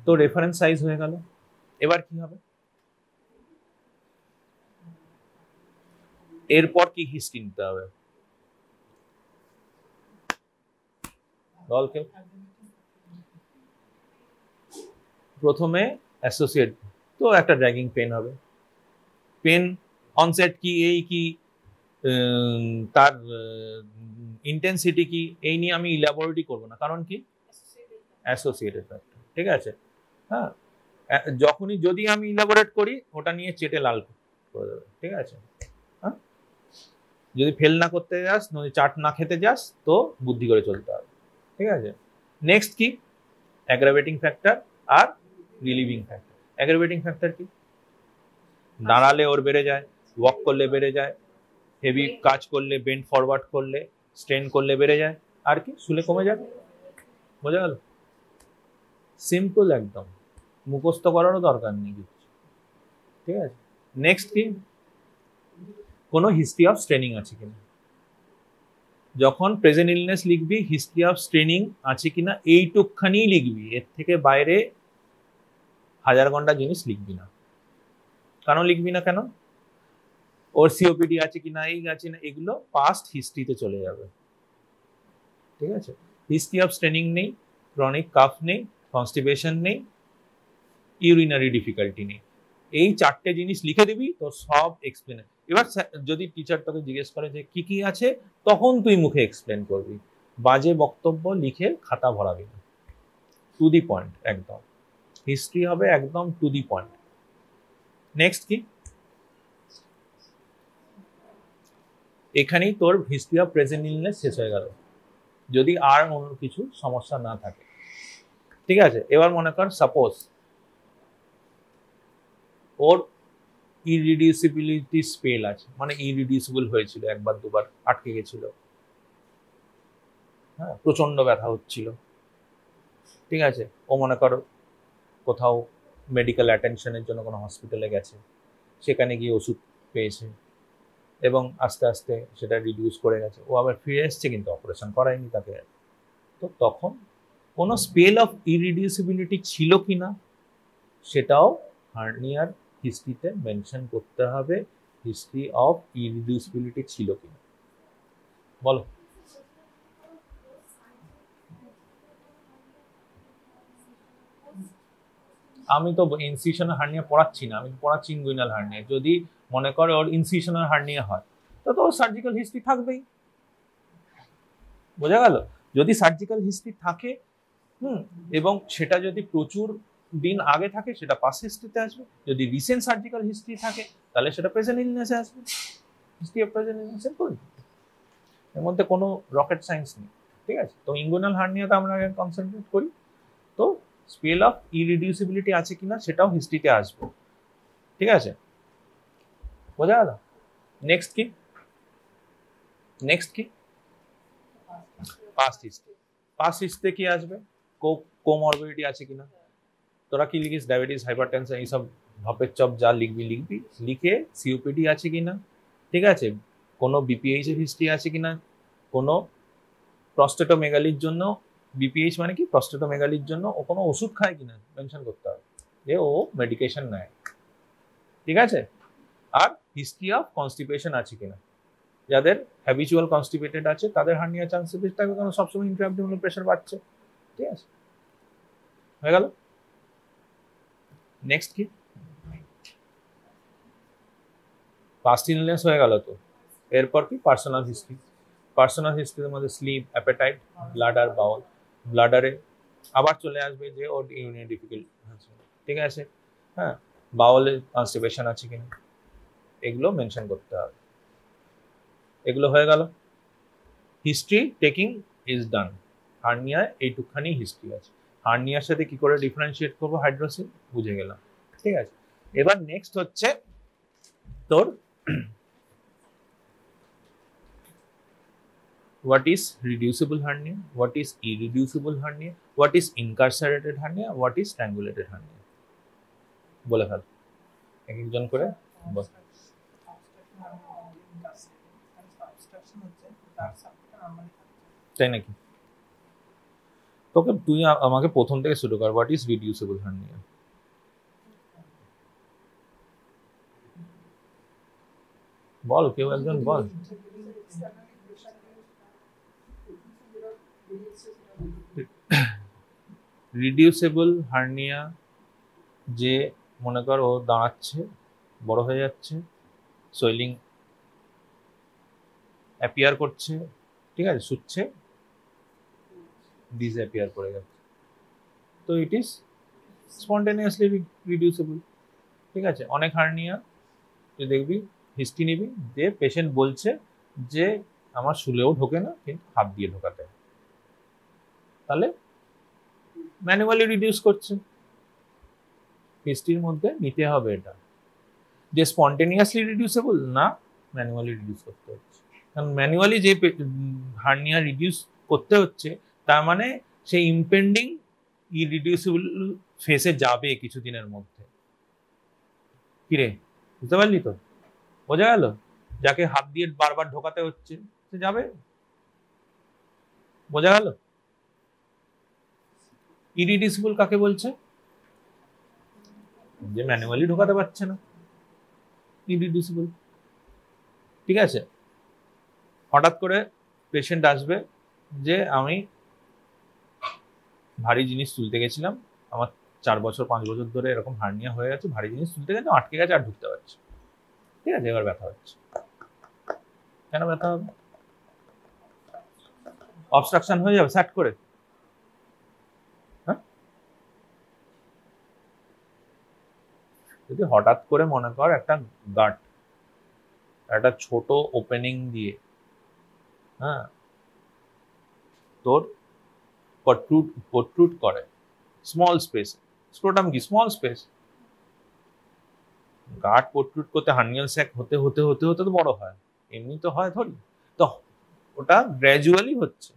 তো রেফারেন্স সাইজ হয়ে গেল। এবার কি হবে? এরপর কি হিস্ট্রি নিতে হবে? বলকে প্রথমে অ্যাসোসিয়েট, তো একটা ড্র্যাগিং পেন হবে। পেন অনসেট কি, এই কি, তার ইন্টেন্সিটি কি, এই নিয়ে আমি ইলাবোরেটই করবো না, কারণ কি অ্যাসোসিয়েটেড ফ্যাক্টর, ঠিক আছে। হ্যাঁ, যখনই যদি আমি ইলাবোরেট করি ওটা নিয়ে চেটে লাল করে দেবে, ঠিক আছে। হ্যাঁ, যদি ফেল না করতে যাস, যদি চাট না খেতে যাস, তো বুদ্ধি করে চলতে হবে, ঠিক আছে। নেক্সট কি, অ্যাগ্রাভেটিং ফ্যাক্টর আর রিলিভিং ফ্যাক্টর। অ্যাগ্রাভেটিং ফ্যাক্টর কি, দাঁড়ালে ওর বেড়ে যায়, ওয়াক করলে বেড়ে যায়, হেভি কাজ করলে, বেন্ড ফরওয়ার্ড করলে স্ট্রেন করলে বেড়ে যায়, আর কি শুলে কমে যাবে। বোঝা গেল? সিম্পল একদম, মুখস্থ করারও দরকার নেই কিছু। ঠিক আছে, নেক্সট কি, কোনো হিস্ট্রি অফ স্ট্রেনিং আছে কিনা। যখন প্রেজেন্ট ইলনেস লিখবি হিস্ট্রি অফ স্ট্রেনিং আছে কিনা এইটুকখানি লিখবি, এর থেকে বাইরে 1000 ঘন্টা জিনিস লিখবি না। কেন লিখবি না? কেন? ওর সিওপিডি আছে কিনা, এই আছে না, এগুলো পাস্ট হিস্ট্রিতে চলে যাবে। ঠিক আছে, হিস্ট্রি অফ স্ট্রেনিং নেই, ক্রনিক কাফ নেই, কনস্টিপেশন নেই, ইউরিনারি ডিফিকাল্টি নেই, এই 4টে জিনিস লিখে দিবি, তো সব এক্সপ্লেন। এবার যদি টিচার তোকে জিজ্ঞেস করে যে কি কি আছে, তখন তুই মুখে এক্সপ্লেন করবি, বাজে বক্তব্য লিখে খাতা ভরাবি না, টু দি পয়েন্ট একদম, হিস্ট্রি হবে একদম টু দি পয়েন্ট। নেক্সট কি, এখানেই তোর হিস্ট্রি অফ প্রেজেন্ট ইলনেস শেষ হয়ে গেল, যদি আর অন্য কিছু সমস্যা না থাকে। ঠিক আছে, এবার মনে কর সাপোজ ওর ইরিডিউসিবিলিটি স্পেল আছে, মানে ইরিডিউসিবল হয়েছিল, একবার দুবার আটকে গেছিল, হ্যাঁ, প্রচন্ড ব্যথা হচ্ছিল। ঠিক আছে, ও মনে করো কোথাও মেডিকেল অ্যাটেনশনের জন্য কোনো হসপিটালে গেছে, সেখানে গিয়ে ওষুধ পেয়েছে এবং আস্তে আস্তে সেটা রিডিউস করে গেছে, ও আবার ফিরে এসছে কিন্তু অপারেশন করায়নি তাকে। তো তখন কোনো স্পেল অফ ইরিডিউসিবিলিটি ছিল কিনা সেটাও হার্নিয়ার হিস্ট্রিতে মেনশন করতে হবে, হিস্ট্রি অফ ইরিডিউসিবিলিটি ছিল কিনা। বলো। আমি তো ইনসিশনাল হার্নিয়া পড়াচ্ছি না, আমি পড়াচ্ছি ইনগুইনাল হার্নিয়া। যদি মনে করে ওর ইনসিশনাল হার্নিয়া হয়, তো ওর সার্জিক্যাল হিস্ট্রি থাকবেই। বোঝা গেল? যদি সার্জিক্যাল হিস্ট্রি থাকে, এবং সেটা যদি প্রচুর দিন আগে থাকে, সেটা পাস্ট হিস্ট্রিতে আসবে। যদি রিসেন্ট সার্জিক্যাল হিস্ট্রি থাকে, তাহলে সেটা প্রেজেন্ট ইলনেসে আসবে, হিস্ট্রি অফ প্রেজেন্ট ইলনেস। এর মধ্যে কোনো রকেট সায়েন্স নেই। ঠিক আছে, তো ইনগুইনাল হার্নিয়াতে আমরা আগে কনসেন্ট্রেট করি। তো স্পেল অফ ইরিডিউসিবিলিটি আছে কিনা সেটাও হিস্ট্রিতে আসবে। ঠিক আছে, বোঝা গেল? নেক্সট কি, নেক্সট কি, পাস্ট হিস্ট্রি। পাস্ট হিস্ট্রিতে কি আসবে? কোমরবিডিটি আছে কিনা। তোরা কি লিখিস? ডায়াবেটিস, হাইপারটেনশন, এইসব ভাপের চপ যা লিখবি লিখবি, লিখে সিওপিডি আছে কিনা। ঠিক আছে, কোনো বিপিএইচ এর হিস্ট্রি আছে কিনা, কোনো প্রস্টেটোমেগালির জন্য, বিপিএইচ মানে কি, প্রস্টেটোমেগালির জন্য ও কোনো ওষুধ খায় কিনা মেনশন করতে হবে, যে ও মেডিকেশন নেয়। ঠিক আছে, আর হিস্ট্রি অফ কনস্টিপেশন আছে কিনা। যাদের হ্যাবিচুয়াল কনস্টিপেটেড আছে তাদের হার্নিয়া চান্সেস বেশি থাকবে, কারণ সবসময় ইন্ট্রাঅ্যাবডোমিনাল প্রেশার বাড়ছে। ঠিক আছে, হয়ে গেল। নেক্সট কি, পাস্ট ইলনেস হয়ে গেল। তো এরপর কি, পার্সোনাল হিস্ট্রি। পার্সোনাল হিস্ট্রির মধ্যে স্লিপ, অ্যাপেটাইট, ব্লাডার, বাউল। ব্লাডারে আবার চলে আসবে যে ওর ইউরিনারি ডিফিকাল্টি আছে। ঠিক আছে, হ্যাঁ, বাউলের কনস্টিপেশন আছে কিনা, এগুলো মেনশন করতে হবে। এগুলো হয়ে গেল। History taking is done. হার্নিয়ায় এইটুকখানি হিস্ট্রি আছে। হার্নিয়ার সাথে কি করে ডিফারেন্সিয়েট করবো হাইড্রোসিল, বুঝে গেলাম। ঠিক আছে, এবার নেক্সট হচ্ছে তোর what is reducible hernia, what is irreducible hernia, what is incarcerated hernia, what is strangulated hernia। বলে ফেল এক একজন করে বল। তাই নাকি? তোকে তুই আমাকে প্রথম থেকে শুরু কর, what is reducible hernia। বল, কেউ একজন বল। রিডিউসেবল হার্নিয়া, যে মনে কর ও দাঁড়াচ্ছে, বড় হয়ে যাচ্ছে, সোয়েলিং অ্যাপিয়ার করছে, ঠিক আছে, শুচ্ছে, ডিসঅ্যাপিয়ার করে যাচ্ছে, তো ইট ইজ স্পন্টেনিয়াসলি রিডিউসেবল। ঠিক আছে, অনেক হার্নিয়া তুই দেখবি, হিস্ট্রি নিবি, যে পেশেন্ট বলছে যে আমার শুলেও ঢোকে না, কিন্তু হাত দিয়ে ঢোকাতে, তাহলে ম্যানুয়ালি রিডিউস করছে। হিস্ট্রির মধ্যে নিতে হবে এটা, যে স্পন্টেনিয়াসলি রিডিউসেবল না, ম্যানুয়ালি রিডিউস করতে হচ্ছে। কারণ ম্যানুয়ালি যে হার্নিয়া রিডিউস করতে হচ্ছে, তার মানে সেই ইম্পেন্ডিং ইরিডিউসিবল ফেসে যাবে কিছুদিনের মধ্যে। কিরে, বুঝতে পারলি তো? বোঝা গেল? যাকে হাত দিয়ে বারবার ঢোকাতে হচ্ছে সে যাবে। বোঝা গেল? ইরিডিউসিবল কাকে বলছে? যে ম্যানুয়ালি ঢোকাতে পারছে না, ইরিডিউসিবল। ঠিক আছে, হঠাৎ করে পেশেন্ট আসবে যে আমি ভারী জিনিস তুলতে গেছিলাম, আমার 4 বছর 5 বছর ধরে এরকম হার্নিয়া হয়ে গেছে, ভারী জিনিস তুলতে গেছে আটকে গেছে আর ঢুকতে পারছে। ঠিক আছে, এবার ব্যথা হচ্ছে। কেন ব্যথা হবে? অবস্ট্রাকশন হয়ে যাবে স্যাট করে। হ্যাঁ, যদি হঠাৎ করে মনে কর একটা গাট, একটা ছোট ওপেনিং দিয়ে, হ্যাঁ, তোর প্রট্রুড করে স্মল স্পেস। স্ক্রোটাম কি স্মল স্পেস? গাট প্রট্রুড করতে হার্নিয়াল স্যাক হতে হতে হতে হতে তো বড় হয়, এমনি তো হয় ধরি। তো ওটা গ্র্যাজুয়ালি হচ্ছে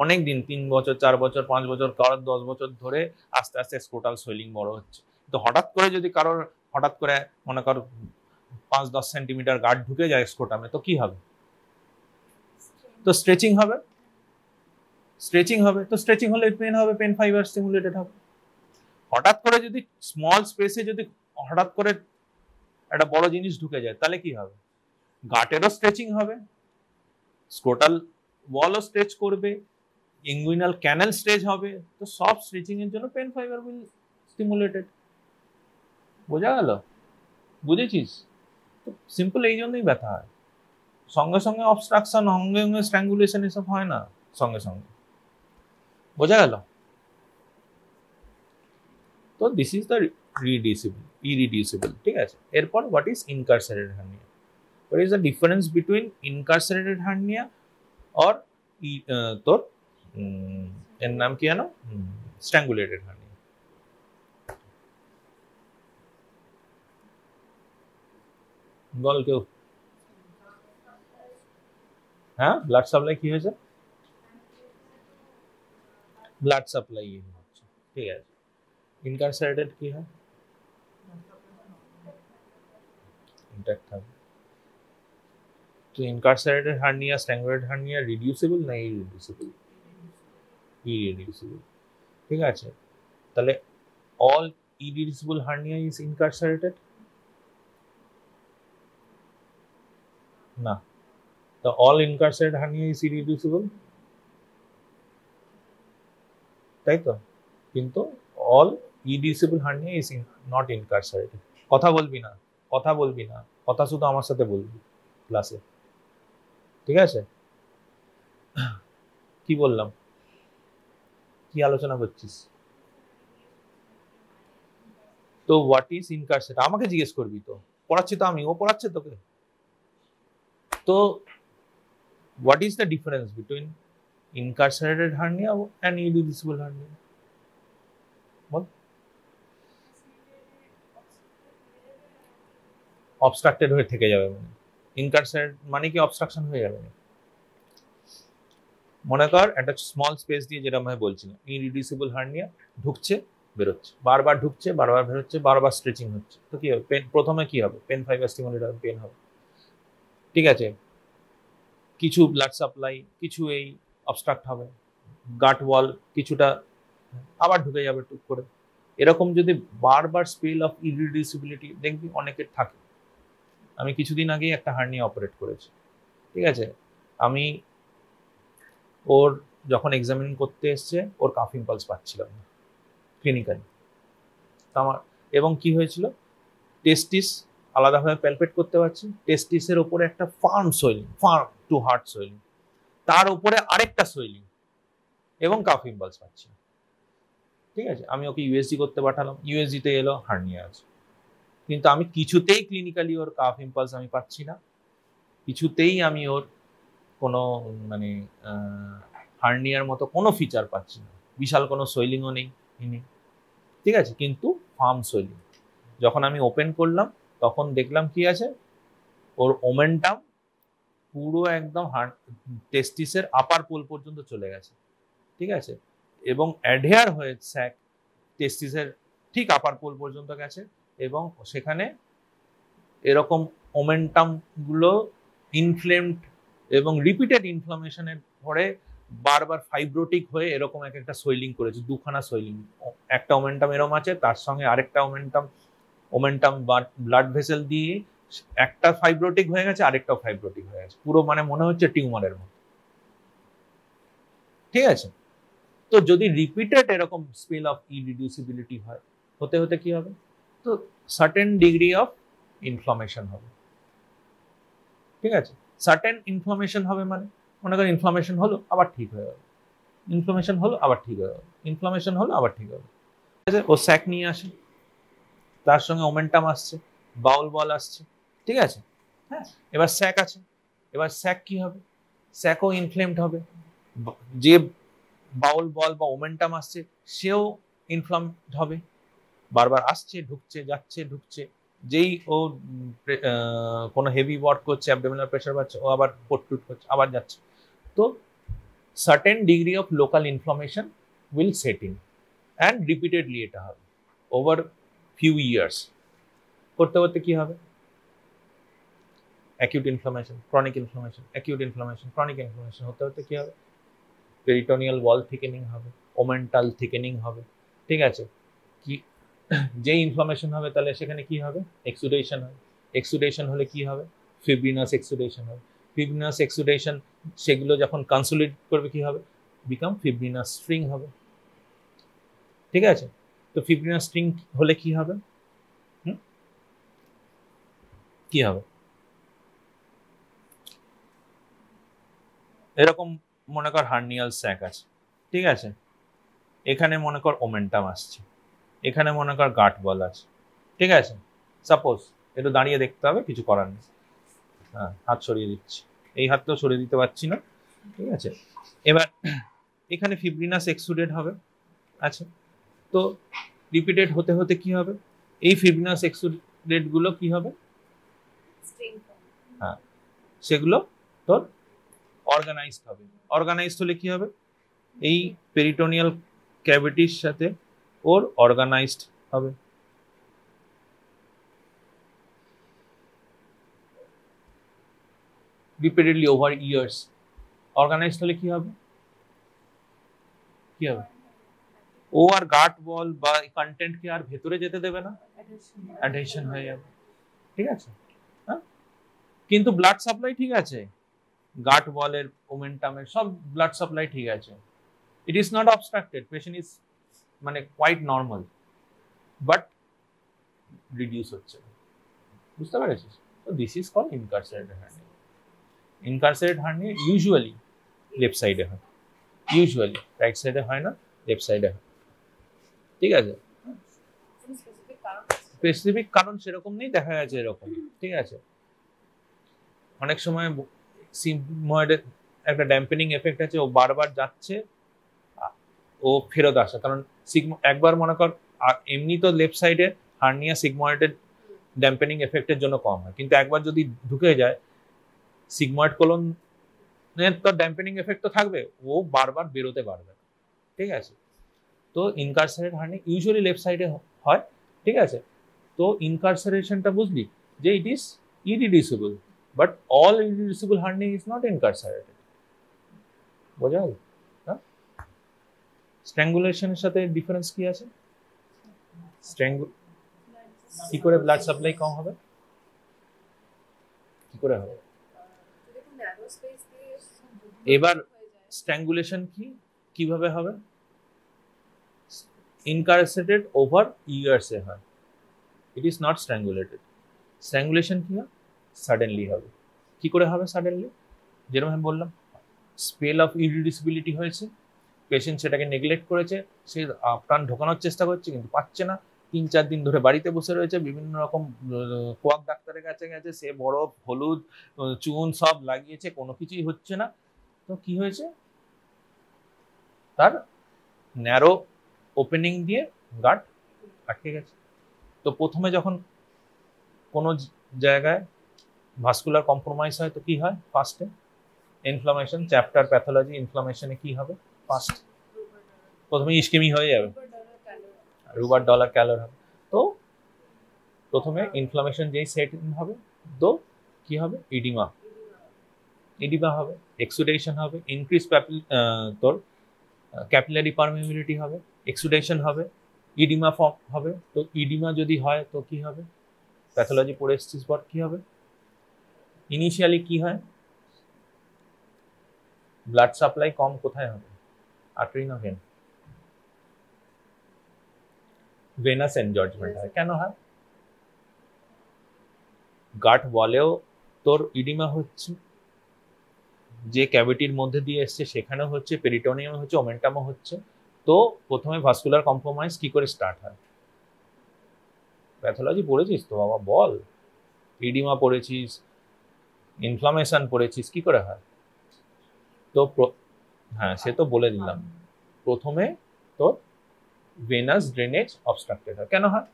অনেক দিন, 3 বছর 4 বছর 5 বছর, কারোর 10 বছর ধরে আস্তে আস্তে স্ক্রোটাল সোয়েলিং বড় হচ্ছে। তো হঠাৎ করে যদি কারোর হঠাৎ করে মনে কর 5-10 সেন্টিমিটার গার্ড ঢুকে যায় স্ক্রোটামে, তো কি হবে? তো স্ট্রেচিং হবে, স্ট্রেচিং হবে। তো স্ট্রেচিং হলে পেন হবে, পেন ফাইবার স্টিমুলেটেড হবে। হঠাৎ করে যদি স্মল স্পেসে যদি হঠাৎ করে একটা বড় জিনিস ঢুকে যায়, তাহলে কি হবে? গাটেরও স্ট্রেচিং হবে, স্ক্রোটাল ওয়ালও স্ট্রেচ করবে, ইঙ্গুইনাল ক্যানেল স্ট্রেচ হবে। তো সব স্ট্রেচিং এর জন্য পেন ফাইবার উইল স্টিমুলেটেড। বোঝা গেল? বুঝেছিস? তো সিম্পল এই জন্যই ব্যথা হয়। সঙ্গে সঙ্গে অবস্ট্রাকশন, সঙ্গে সঙ্গে স্ট্র্যাঙ্গুলেশন এসব হয় না সঙ্গে সঙ্গে। বোঝা গেল? তো দিস ইজ দ্য ইরিডিউসিবল। ঠিক আছে, এরপর what is incarcerated hernia? What is the difference between incarcerated hernia और তোর এর নাম কি জানো? স্ট্র্যাঙ্গুলেটেড হার্নিয়া। বল কেউ। হ্যাঁ, ব্লাড সাপ্লাই কি হয়েছে? ব্লাড সাপ্লাই হচ্ছে। ঠিক আছে, ইনকারসারেটেড কি হয়? ইনট্যাক্ট থাকবে। তো ইনকারসারেটেড হার্নিয়া, স্ট্র্যাঙ্গুলেটেড হার্নিয়া রিডিউসিবল না ইরিডিউসিবল? ইরিডিউসিবল। ঠিক আছে, তাহলে অল ইরিডিউসিবল হার্নিয়া ইজ ইনকারসারেটেড? না। তো অল ইনকারসারেটেড হার্নিয়া ইজ ইরিডিউসিবল, তাই তো? কিন্তু all irreducible hernia is not ইনকারসারেটেড। কথা বলবি না, কথা বলবি না, কথা শুধু আমার সাথে বলবি ক্লাসে। ঠিক আছে, কি বললাম? কি আলোচনা করছিস? তো হোয়াট ইজ ইনকারসারেটেড আমাকে জিজ্ঞেস করবি তো, পড়াচ্ছি তো আমি, ও পড়াচ্ছে তোকে। তো what is the difference between incarcerated hernia and irreducible hernia? বল। অবস্ট্রাক্টেড হয়ে থেকে যাবে মানে? ইনকারসারেট মানে কি অবস্ট্রাকশন হয়ে যাবে? মনে কর একটা স্মল স্পেস দিয়ে, যেটা আমি বলছিলাম, ইরিডিউসিবল হার্নিয়া ঢুকছে বেরোচ্ছে, বারবার ঢুকছে বারবার বেরোচ্ছে, বারবার স্ট্রেচিং হচ্ছে, তো কি হবে? পেন প্রথমে কি হবে? পেন ফাইবার স্টিমুলেট হবে, পেন হবে। ঠিক আছে, কিছু ব্লাড সাপ্লাই, কিছু এই অবস্ট্রাক্ট হবে, গাট ওয়াল কিছুটা আবার ঢুকে যাবে টুক করে। এরকম যদি বারবার স্পেল অফ ইরিডিউসিবিলিটি দেখবি অনেকের থাকে। আমি কিছুদিন আগেই একটা হার্নিয়া অপারেট করেছি। ঠিক আছে, আমি ওর যখন এক্সামিন করতে এসছে, ওর কাফ ইম্পালস পাচ্ছিলাম না ক্লিনিক্যালি। আমার এবং কি হয়েছিল, টেস্টিস আলাদাভাবে প্যালপেট করতে পারছি, টেস্টিসের ওপরে একটা firm swelling, firm to hard swelling, তার উপরে আরেকটা সোয়েলিং, এবং কাফ ইম্পালস পাচ্ছি। ঠিক আছে, আমি ওকে ইউএসজি করতে পাঠালাম, ইউএসজিতে এলো হার্নিয়া আছে। কিন্তু আমি কিছুতেই ক্লিনিক্যালি ওর কাফ ইম্পালস আমি পাচ্ছি না, কিছুতেই আমি ওর কোনো মানে হার্নিয়ার মতো কোনো ফিচার পাচ্ছি না, বিশাল কোনো সোয়েলিংও নেই। ঠিক আছে, কিন্তু ফার্ম সোয়েলিং। যখন আমি ওপেন করলাম তখন দেখলাম কি আছে, ওর ওমেন্টাম পুরো একদম টেস্টিসের আপার পোল পর্যন্ত চলে গেছে, ঠিক আছে, এবং অ্যাডহেয়ার হয়ে স্যাক টেস্টিসের ঠিক আপার পোল পর্যন্ত গেছে, এবং সেখানে এরকম ওমেন্টাম গুলো ইনফ্লেমড এবং রিপিটেড ইনফ্লামেশনের পরে বারবার ফাইব্রোটিক হয়ে এরকম একটা সোয়েলিং করেছে, দুখানা সোয়েলিং, একটা ওমেন্টাম এরকম আছে, তার সঙ্গে আরেকটা ওমেন্টাম ব্লাড ভেসেল দিয়ে একটা ফাইব্রোটিক হয়ে গেছে, আরেকটাও ফাইব্রোটিক হয়ে গেছে, পুরো মানে মনে হচ্ছে টিউমারের মতো, ঠিক আছে। তো যদি রিপিটেড এরকম স্পেল অফ ইরিডিউসিবিলিটি হয়, হতে হতে কি হবে, তো সার্টেন ডিগ্রি অফ ইনফ্লামেশন হবে, ঠিক আছে। সার্টেন ইনফ্লামেশন হবে মানে মনে করেন ইনফ্লামেশন হলো আবার ঠিক হয়ে গেল, ইনফ্লামেশন হলো আবার ঠিক হয়ে গেল, ইনফ্লামেশন হলো আবার ঠিক হয়ে গেল, ঠিক আছে। ও স্যাক নিয়ে আসে, তার সঙ্গে ওমেন্টাম আসছে, বাউল বল আসছে, ঠিক আছে। হ্যাঁ, এবার স্যাক আছে, এবার স্যাক কি হবে, স্যাকও ইনফ্লেমড হবে, যে বাউল বল বা ওমেন্টাম আসছে সেও ইনফ্লামড হবে, বারবার আসছে ঢুকছে যাচ্ছে ঢুকছে, যেই ও কোনো হেভি ওয়ার্ক করছে, অ্যাবডোমিনাল প্রেশার পাচ্ছে, ও আবার পটটুট করছে আবার যাচ্ছে। তো certain degree of local inflammation will set in and repeatedly এটা হবে ওভার ফিউ ইয়ার্স, করতে করতে কি হবে, acute inflammation, chronic inflammation, acute inflammation, chronic inflammation, হতে হতে কি হবে, পেরিটোনিয়াল ওয়াল থিকেনিং হবে, ওমেন্টাল থিকেনিং হবে, ঠিক আছে। কি যে ইনফ্লামেশন হবে তাহলে সেখানে কি হবে, এক্সুডেশন হবে, এক্সুডেশন হলে কি হবে, ফিব্রিনাস এক্সুডেশন হবে, ফিব্রিনাস এক্সুডেশন সেগুলো যখন কনসোলিডেট করবে কি হবে, বিকাম ফিব্রিনাস স্ট্রিং হবে, ঠিক আছে। তো ফিব্রিনাস স্ট্রিং হলে কি হবে, কি হবে, এরকম মনে কর হার্নিয়াল স্যাক আছে, ঠিক আছে, এখানে মনে কর ওমেন্টাম আসছে, এখানে মনে কর গাট বল আছে, ঠিক আছে, সাপোজ একটু দাঁড়িয়ে দেখতে হবে, কিছু করার নেই, হ্যাঁ হাত সরিয়ে দিচ্ছি, এই হাতটাও সরিয়ে দিতে পারছি না, ঠিক আছে। এবার এখানে ফিব্রিনাস এক্সুডেড হবে, আচ্ছা, তো রিপিটেড হতে হতে কি হবে, এই ফিব্রিনাস এক্সুডেড গুলো কি হবে, হ্যাঁ সেগুলো তোর অর্গানাইজড হবে, অর্গানাইজড হলে কি হবে, এই পেরিটোনিয়াল ক্যাভিটির সাথে ওর অর্গানাইজড হবে, রিপিটেডলি ওভার ইয়ার্স, অর্গানাইজড হলে কি হবে, কি হবে, ও আর গাট বল বা কন্টেন্টকে আর ভেতরে যেতে দেবে না, অ্যাডহেশন হয়ে যাবে, ঠিক আছে। হ্যাঁ, কিন্তু ব্লাড সাপ্লাই ঠিক আছে, গাট বলের ওমেন্টামের সব ব্লাড সাপ্লাই ঠিক আছে, it is not obstructed, patient is মানে কোয়াইট নর্মাল, বাট রিডিউস হচ্ছে, বুঝতে পেরেছিস। তো this is call incarcerated hernia. Incarcerated hernia usually left সাইডে হয়, ইউজুয়ালি রাইট সাইডে হয় না, লেফট সাইডে হয়, ঠিক আছে। স্পেসিফিক কারণ সেরকম নেই, দেখা গেছে এরকম, ঠিক আছে। অনেক সময় সিগময়েডের একটা ড্যাম্পেনিং এফেক্ট আছে, ও বারবার যাচ্ছে, ও ফেরত আসে, কারণ একবার মনে কর এমনি তো লেফট সাইডে হার্নিয়া সিগময়েডের ড্যাম্পেনিং এফেক্টের জন্য কম হয়, কিন্তু একবার যদি ঢুকে যায় সিগময়েড কোলনের তো ড্যাম্পেনিং এফেক্ট তো থাকবে, ও বারবার বেরোতে পারবে, ঠিক আছে। তো ইনকারসারেট হার্নিয়া ইউজুয়ালি লেফট সাইডে হয়, ঠিক আছে। তো ইনকারসারেশনটা বুঝলি যে it is irreducible, but all irreducible hernia is not incarcerated, বোঝা গেল। স্ট্র্যাঙ্গুলেশনের সাথে ডিফারেন্স কি আছে, কি করে ব্লাড সাপ্লাই কম হবে, কি করে হবে, এবার স্ট্র্যাঙ্গুলেশন কিভাবে হবে, ইনকারসারেটেড ওভার ইয়ার্স এ হয়, ইট ইজ নট স্ট্র্যাঙ্গুলেটেড। স্ট্র্যাঙ্গুলেশন কি হয়, সাডেনলি হবে, কি করে হবে সাডেনলি, যেরকম আমি বললাম স্পেল অফ ইরিডিউসিবিলিটি হয়েছে, পেশেন্ট সেটাকে নেগলেক্ট করেছে, সে প্রাণ ঢোকানোর চেষ্টা করছে কিন্তু পাচ্ছে না, 3-4 দিন ধরে বাড়িতে বসে রয়েছে, বিভিন্ন রকম কোয়াক ডাক্তারের কাছে গেছে, সে বরফ হলুদ চুন সব লাগিয়েছে, কোনো কিছুই হচ্ছে না। তো কি হয়েছে, তার ন্যারো ওপেনিং দিয়ে গাট আটকে গেছে। তো প্রথমে যখন কোনো জায়গায় ভাস্কুলার কম্প্রোমাইজ হয় তো কি হয় ফার্স্টে ইনফ্লামেশন, চ্যাপ্টার প্যাথোলজি ইনফ্লামেশনে কি হবে ফার্স্ট প্রথমে ইসকেমি হয়ে যাবে, রুবার ডলার ক্যালোর হবে। তো প্রথমে ইনফ্লামেশন যেই সেট হবে তো কি হবে ইডিমা, ইডিমা হবে, এক্সুডেশন হবে, ইনক্রিজ তোর ক্যাপিলারি পারমিবিলিটি হবে, এক্সুডেশন হবে, ইডিমা ফর্ম হবে। তো ইডিমা যদি হয় তো কি হবে প্যাথোলজি পড়ে এসছিস পর কি হবে ইনিশিয়ালি কি হয় ব্লাড সাপ্লাই কম কোথায় হবে আর্টারি না ভেন, ভেনাস এনজার্জমেন্ট হয়। কেন হয় গাট ওয়ালেও তোর ইডিমা হচ্ছে, যে ক্যাভিটির মধ্যে দিয়ে এসছে সেখানেও হচ্ছে, পেরিটোনিয়াম হচ্ছে, ওমেন্টামও হচ্ছে। তো প্রথমে ভাস্কুলার কম্প্রোমাইজ কি করে স্টার্ট হয় প্যাথোলজি পড়েছিস তো বাবা বল, ইডিমা পড়েছিস, ইনফ্লামেশন পড়েছিস, কি করে হয় তো হ্যাঁ সে তো বলে দিলাম প্রথমে তোর ভেনাস ড্রেনেজ অবস্ট্রাক্টেড হয়। কেন হয়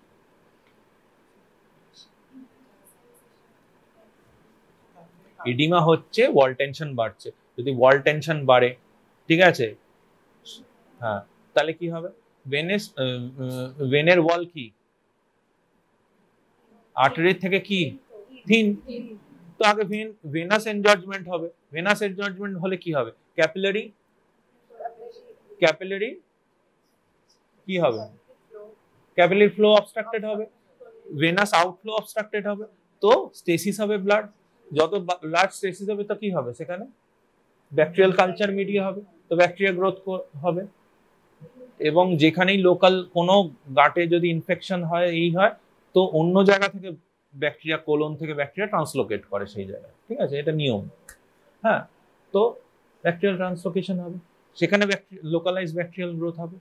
ইডিমা হচ্ছে ওয়াল টেনশন বাড়ছে, যদি ওয়াল টেনশন বাড়ে ঠিক আছে হ্যাঁ তাহলে কি হবে ভেনের ওয়াল কি আর্টারির থেকে কি থিন, তো আগে ভেনাস এনজার্জমেন্ট হবে, ভেনাস এনজার্জমেন্ট হলে কি হবে ক্যাপিলারি, ক্যাপিলারি কি হবে ক্যাপিলারি ফ্লো অবস্ট্রাক্টেড হবে, ভেনাস আউটফ্লো অবস্ট্রাক্টেড হবে, তো স্টেসিস হবে ব্লাড, যত ব্লাড স্টেসিস হবে তো কি হবে সেখানে ব্যাকটেরিয়াল কালচার মিডিয়া হবে, তো ব্যাকটেরিয়া গ্রোথ হবে। এবং যেখানেই লোকাল কোনো গাটে যদি ইনফেকশন হয় এই হয় তো অন্য জায়গা থেকে ব্যাকটেরিয়া কোলন থেকে ব্যাকটেরিয়া ট্রান্সলোকেট করে সেই জায়গায়, ঠিক আছে এটা নিয়ম। হ্যাঁ তো ব্যাকটেরিয়াল ট্রান্সলোকেশন হবে, সেখানে লোকালাইজ ব্যাকটেরিয়াল গ্রোথ হবে,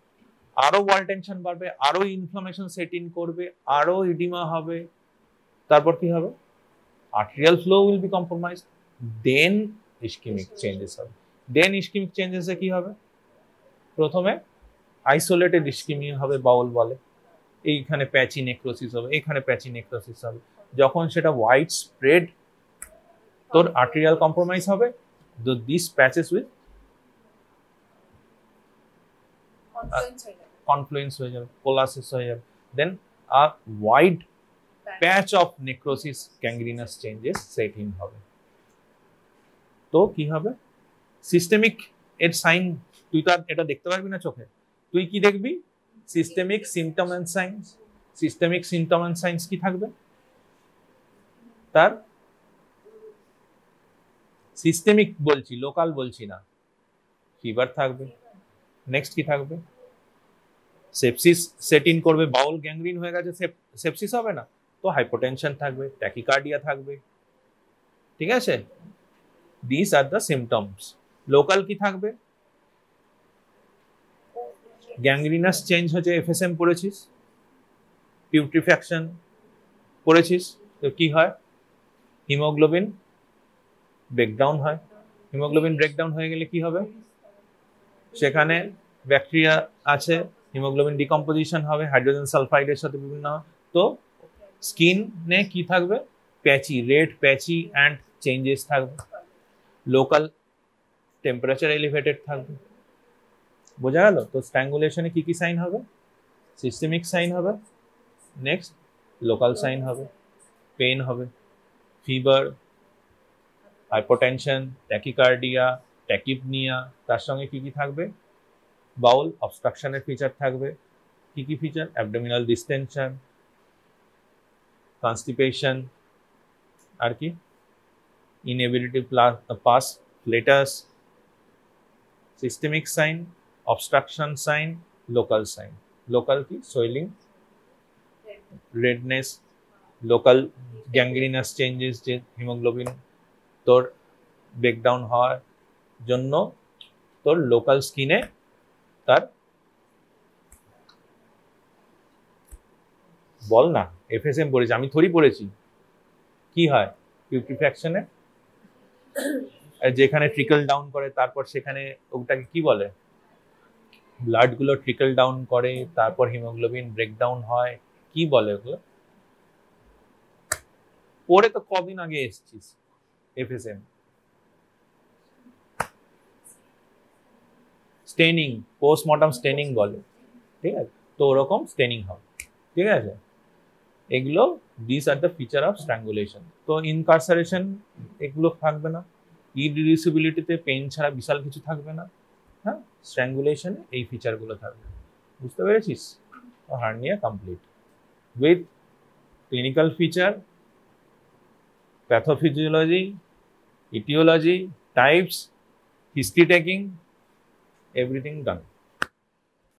আরো ওয়াল টেনশন বাড়বে, আরো ইনফ্লামেশন সেট ইন করবে, আরো ইডিমা হবে, তারপর কি হবে arterial flow will be compromised, then ischaemic changes হবে। দেন ইসকেমিক চেঞ্জেসে কি হবে প্রথমে আইসোলেটেড ইসকেমিয়া হবে বাউল বলে, এইখানে প্যাচি নেক্রোসিস হবে, এখানে প্যাচি নেক্রোসিস হবে। যখন সেটা ওয়াইড স্প্রেড তোর আর্টেরিয়াল কম্প্রোমাইজ হবে, দিস প্যাচেস উইল কনফ্লুয়েন্স হয়ে যাবে, কোলাসিস হয়ে যাবে, then a wide patch of necrosis gangrenous changes set in হবে। তো কি হবে সিস্টেমিক এর সাইন, তুই তো এটা দেখতে পারবি না চোখে, তুই কি দেখবি systemic symptom and signs, systemic symptom and signs কি থাকবে তার সিস্টেমিক বলছি লোকাল বলছি না, ফিভার থাকবে, নেক্সট কি থাকবে সেপসিস সেট ইন করবে, বাউল গ্যাংগ্রিন হয়ে গেছে সেপসিস হবে না, তো হাইপোটেনশন থাকবে, ট্যাকিকার্ডিয়া থাকবে, ঠিক আছে this are the symptoms. Local কি থাকবে গ্যাংগ্রিনাস চেঞ্জ হচ্ছে, এফএসএম পড়েছিস, পিউট্রিফ্যাকশন পড়েছিস, তো কি হয় হিমোগ্লোবিন ব্রেকডাউন হয়, হিমোগ্লোবিন ব্রেকডাউন হয়ে গেলে কি হবে সেখানে ব্যাকটেরিয়া আছে, হিমোগ্লোবিন ডিকম্পোজিশন হবে, হাইড্রোজেন সালফাইডের সাথে বিভিন্ন, তো স্কিনে কি থাকবে patchy, red patchy and changes থাকবে, লোকাল টেম্পারেচার এলিভেটেড থাকবে, বোঝা গেল। তো স্ট্র্যাঙ্গুলেশনে কি কি সাইন হবে সিস্টেমিক সাইন হবে, নেক্সট লোকাল সাইন হবে, পেন হবে, ফিভার, হাইপোটেনশন, ট্যাকিকার্ডিয়া, ট্যাকিপনিয়া, তার সঙ্গে কি কি থাকবে বাউল অবস্ট্রাকশনের ফিচার থাকবে, কি কি ফিচার অ্যাবডোমিনাল ডিস্টেনশন, কনস্টিপেশন, আর কি inability pass flatus, systemic sign, obstruction sign, local sign. Local কি swelling, redness, local gangrenous changes, যে হিমোগ্লোবিন তোর ব্রেকডাউন হওয়ার জন্য তোর লোকাল স্কিনে তার বল না এফএসএম পড়েছি আমি, থোড়ি পড়েছি, কি হয় পিউট্রিফ্যাকশনে যেখানে ট্রিকল ডাউন করে, তারপর সেখানে ওটাকে কি বলে ব্লাড গুলো ট্রিকল ডাউন করে, তারপর হিমোগ্লোবিন ব্রেকডাউন হয়, কি বলে ওগুলো পড়ে তো কদিন আগে এসেছিস এফএসএম। স্টেনিং, পোস্টমর্টম স্টেনিং বলে, ঠিক আছে? তো ওরকম স্টেনিং হবে, ঠিক আছে? এগুলো this are the feature of strangulation. তো ইনকারসারেশন এগুলো থাকবে না, ইরিডিউসিবিলিটিতে পেন ছাড়া বিশাল কিছু থাকবে না, হ্যাঁ? স্ট্র্যাঙ্গুলেশনে এই ফিচারগুলো থাকবে, বুঝতে পেরেছিস? Hernia complete with clinical feature, pathophysiology, etiology, types, history taking, everything done.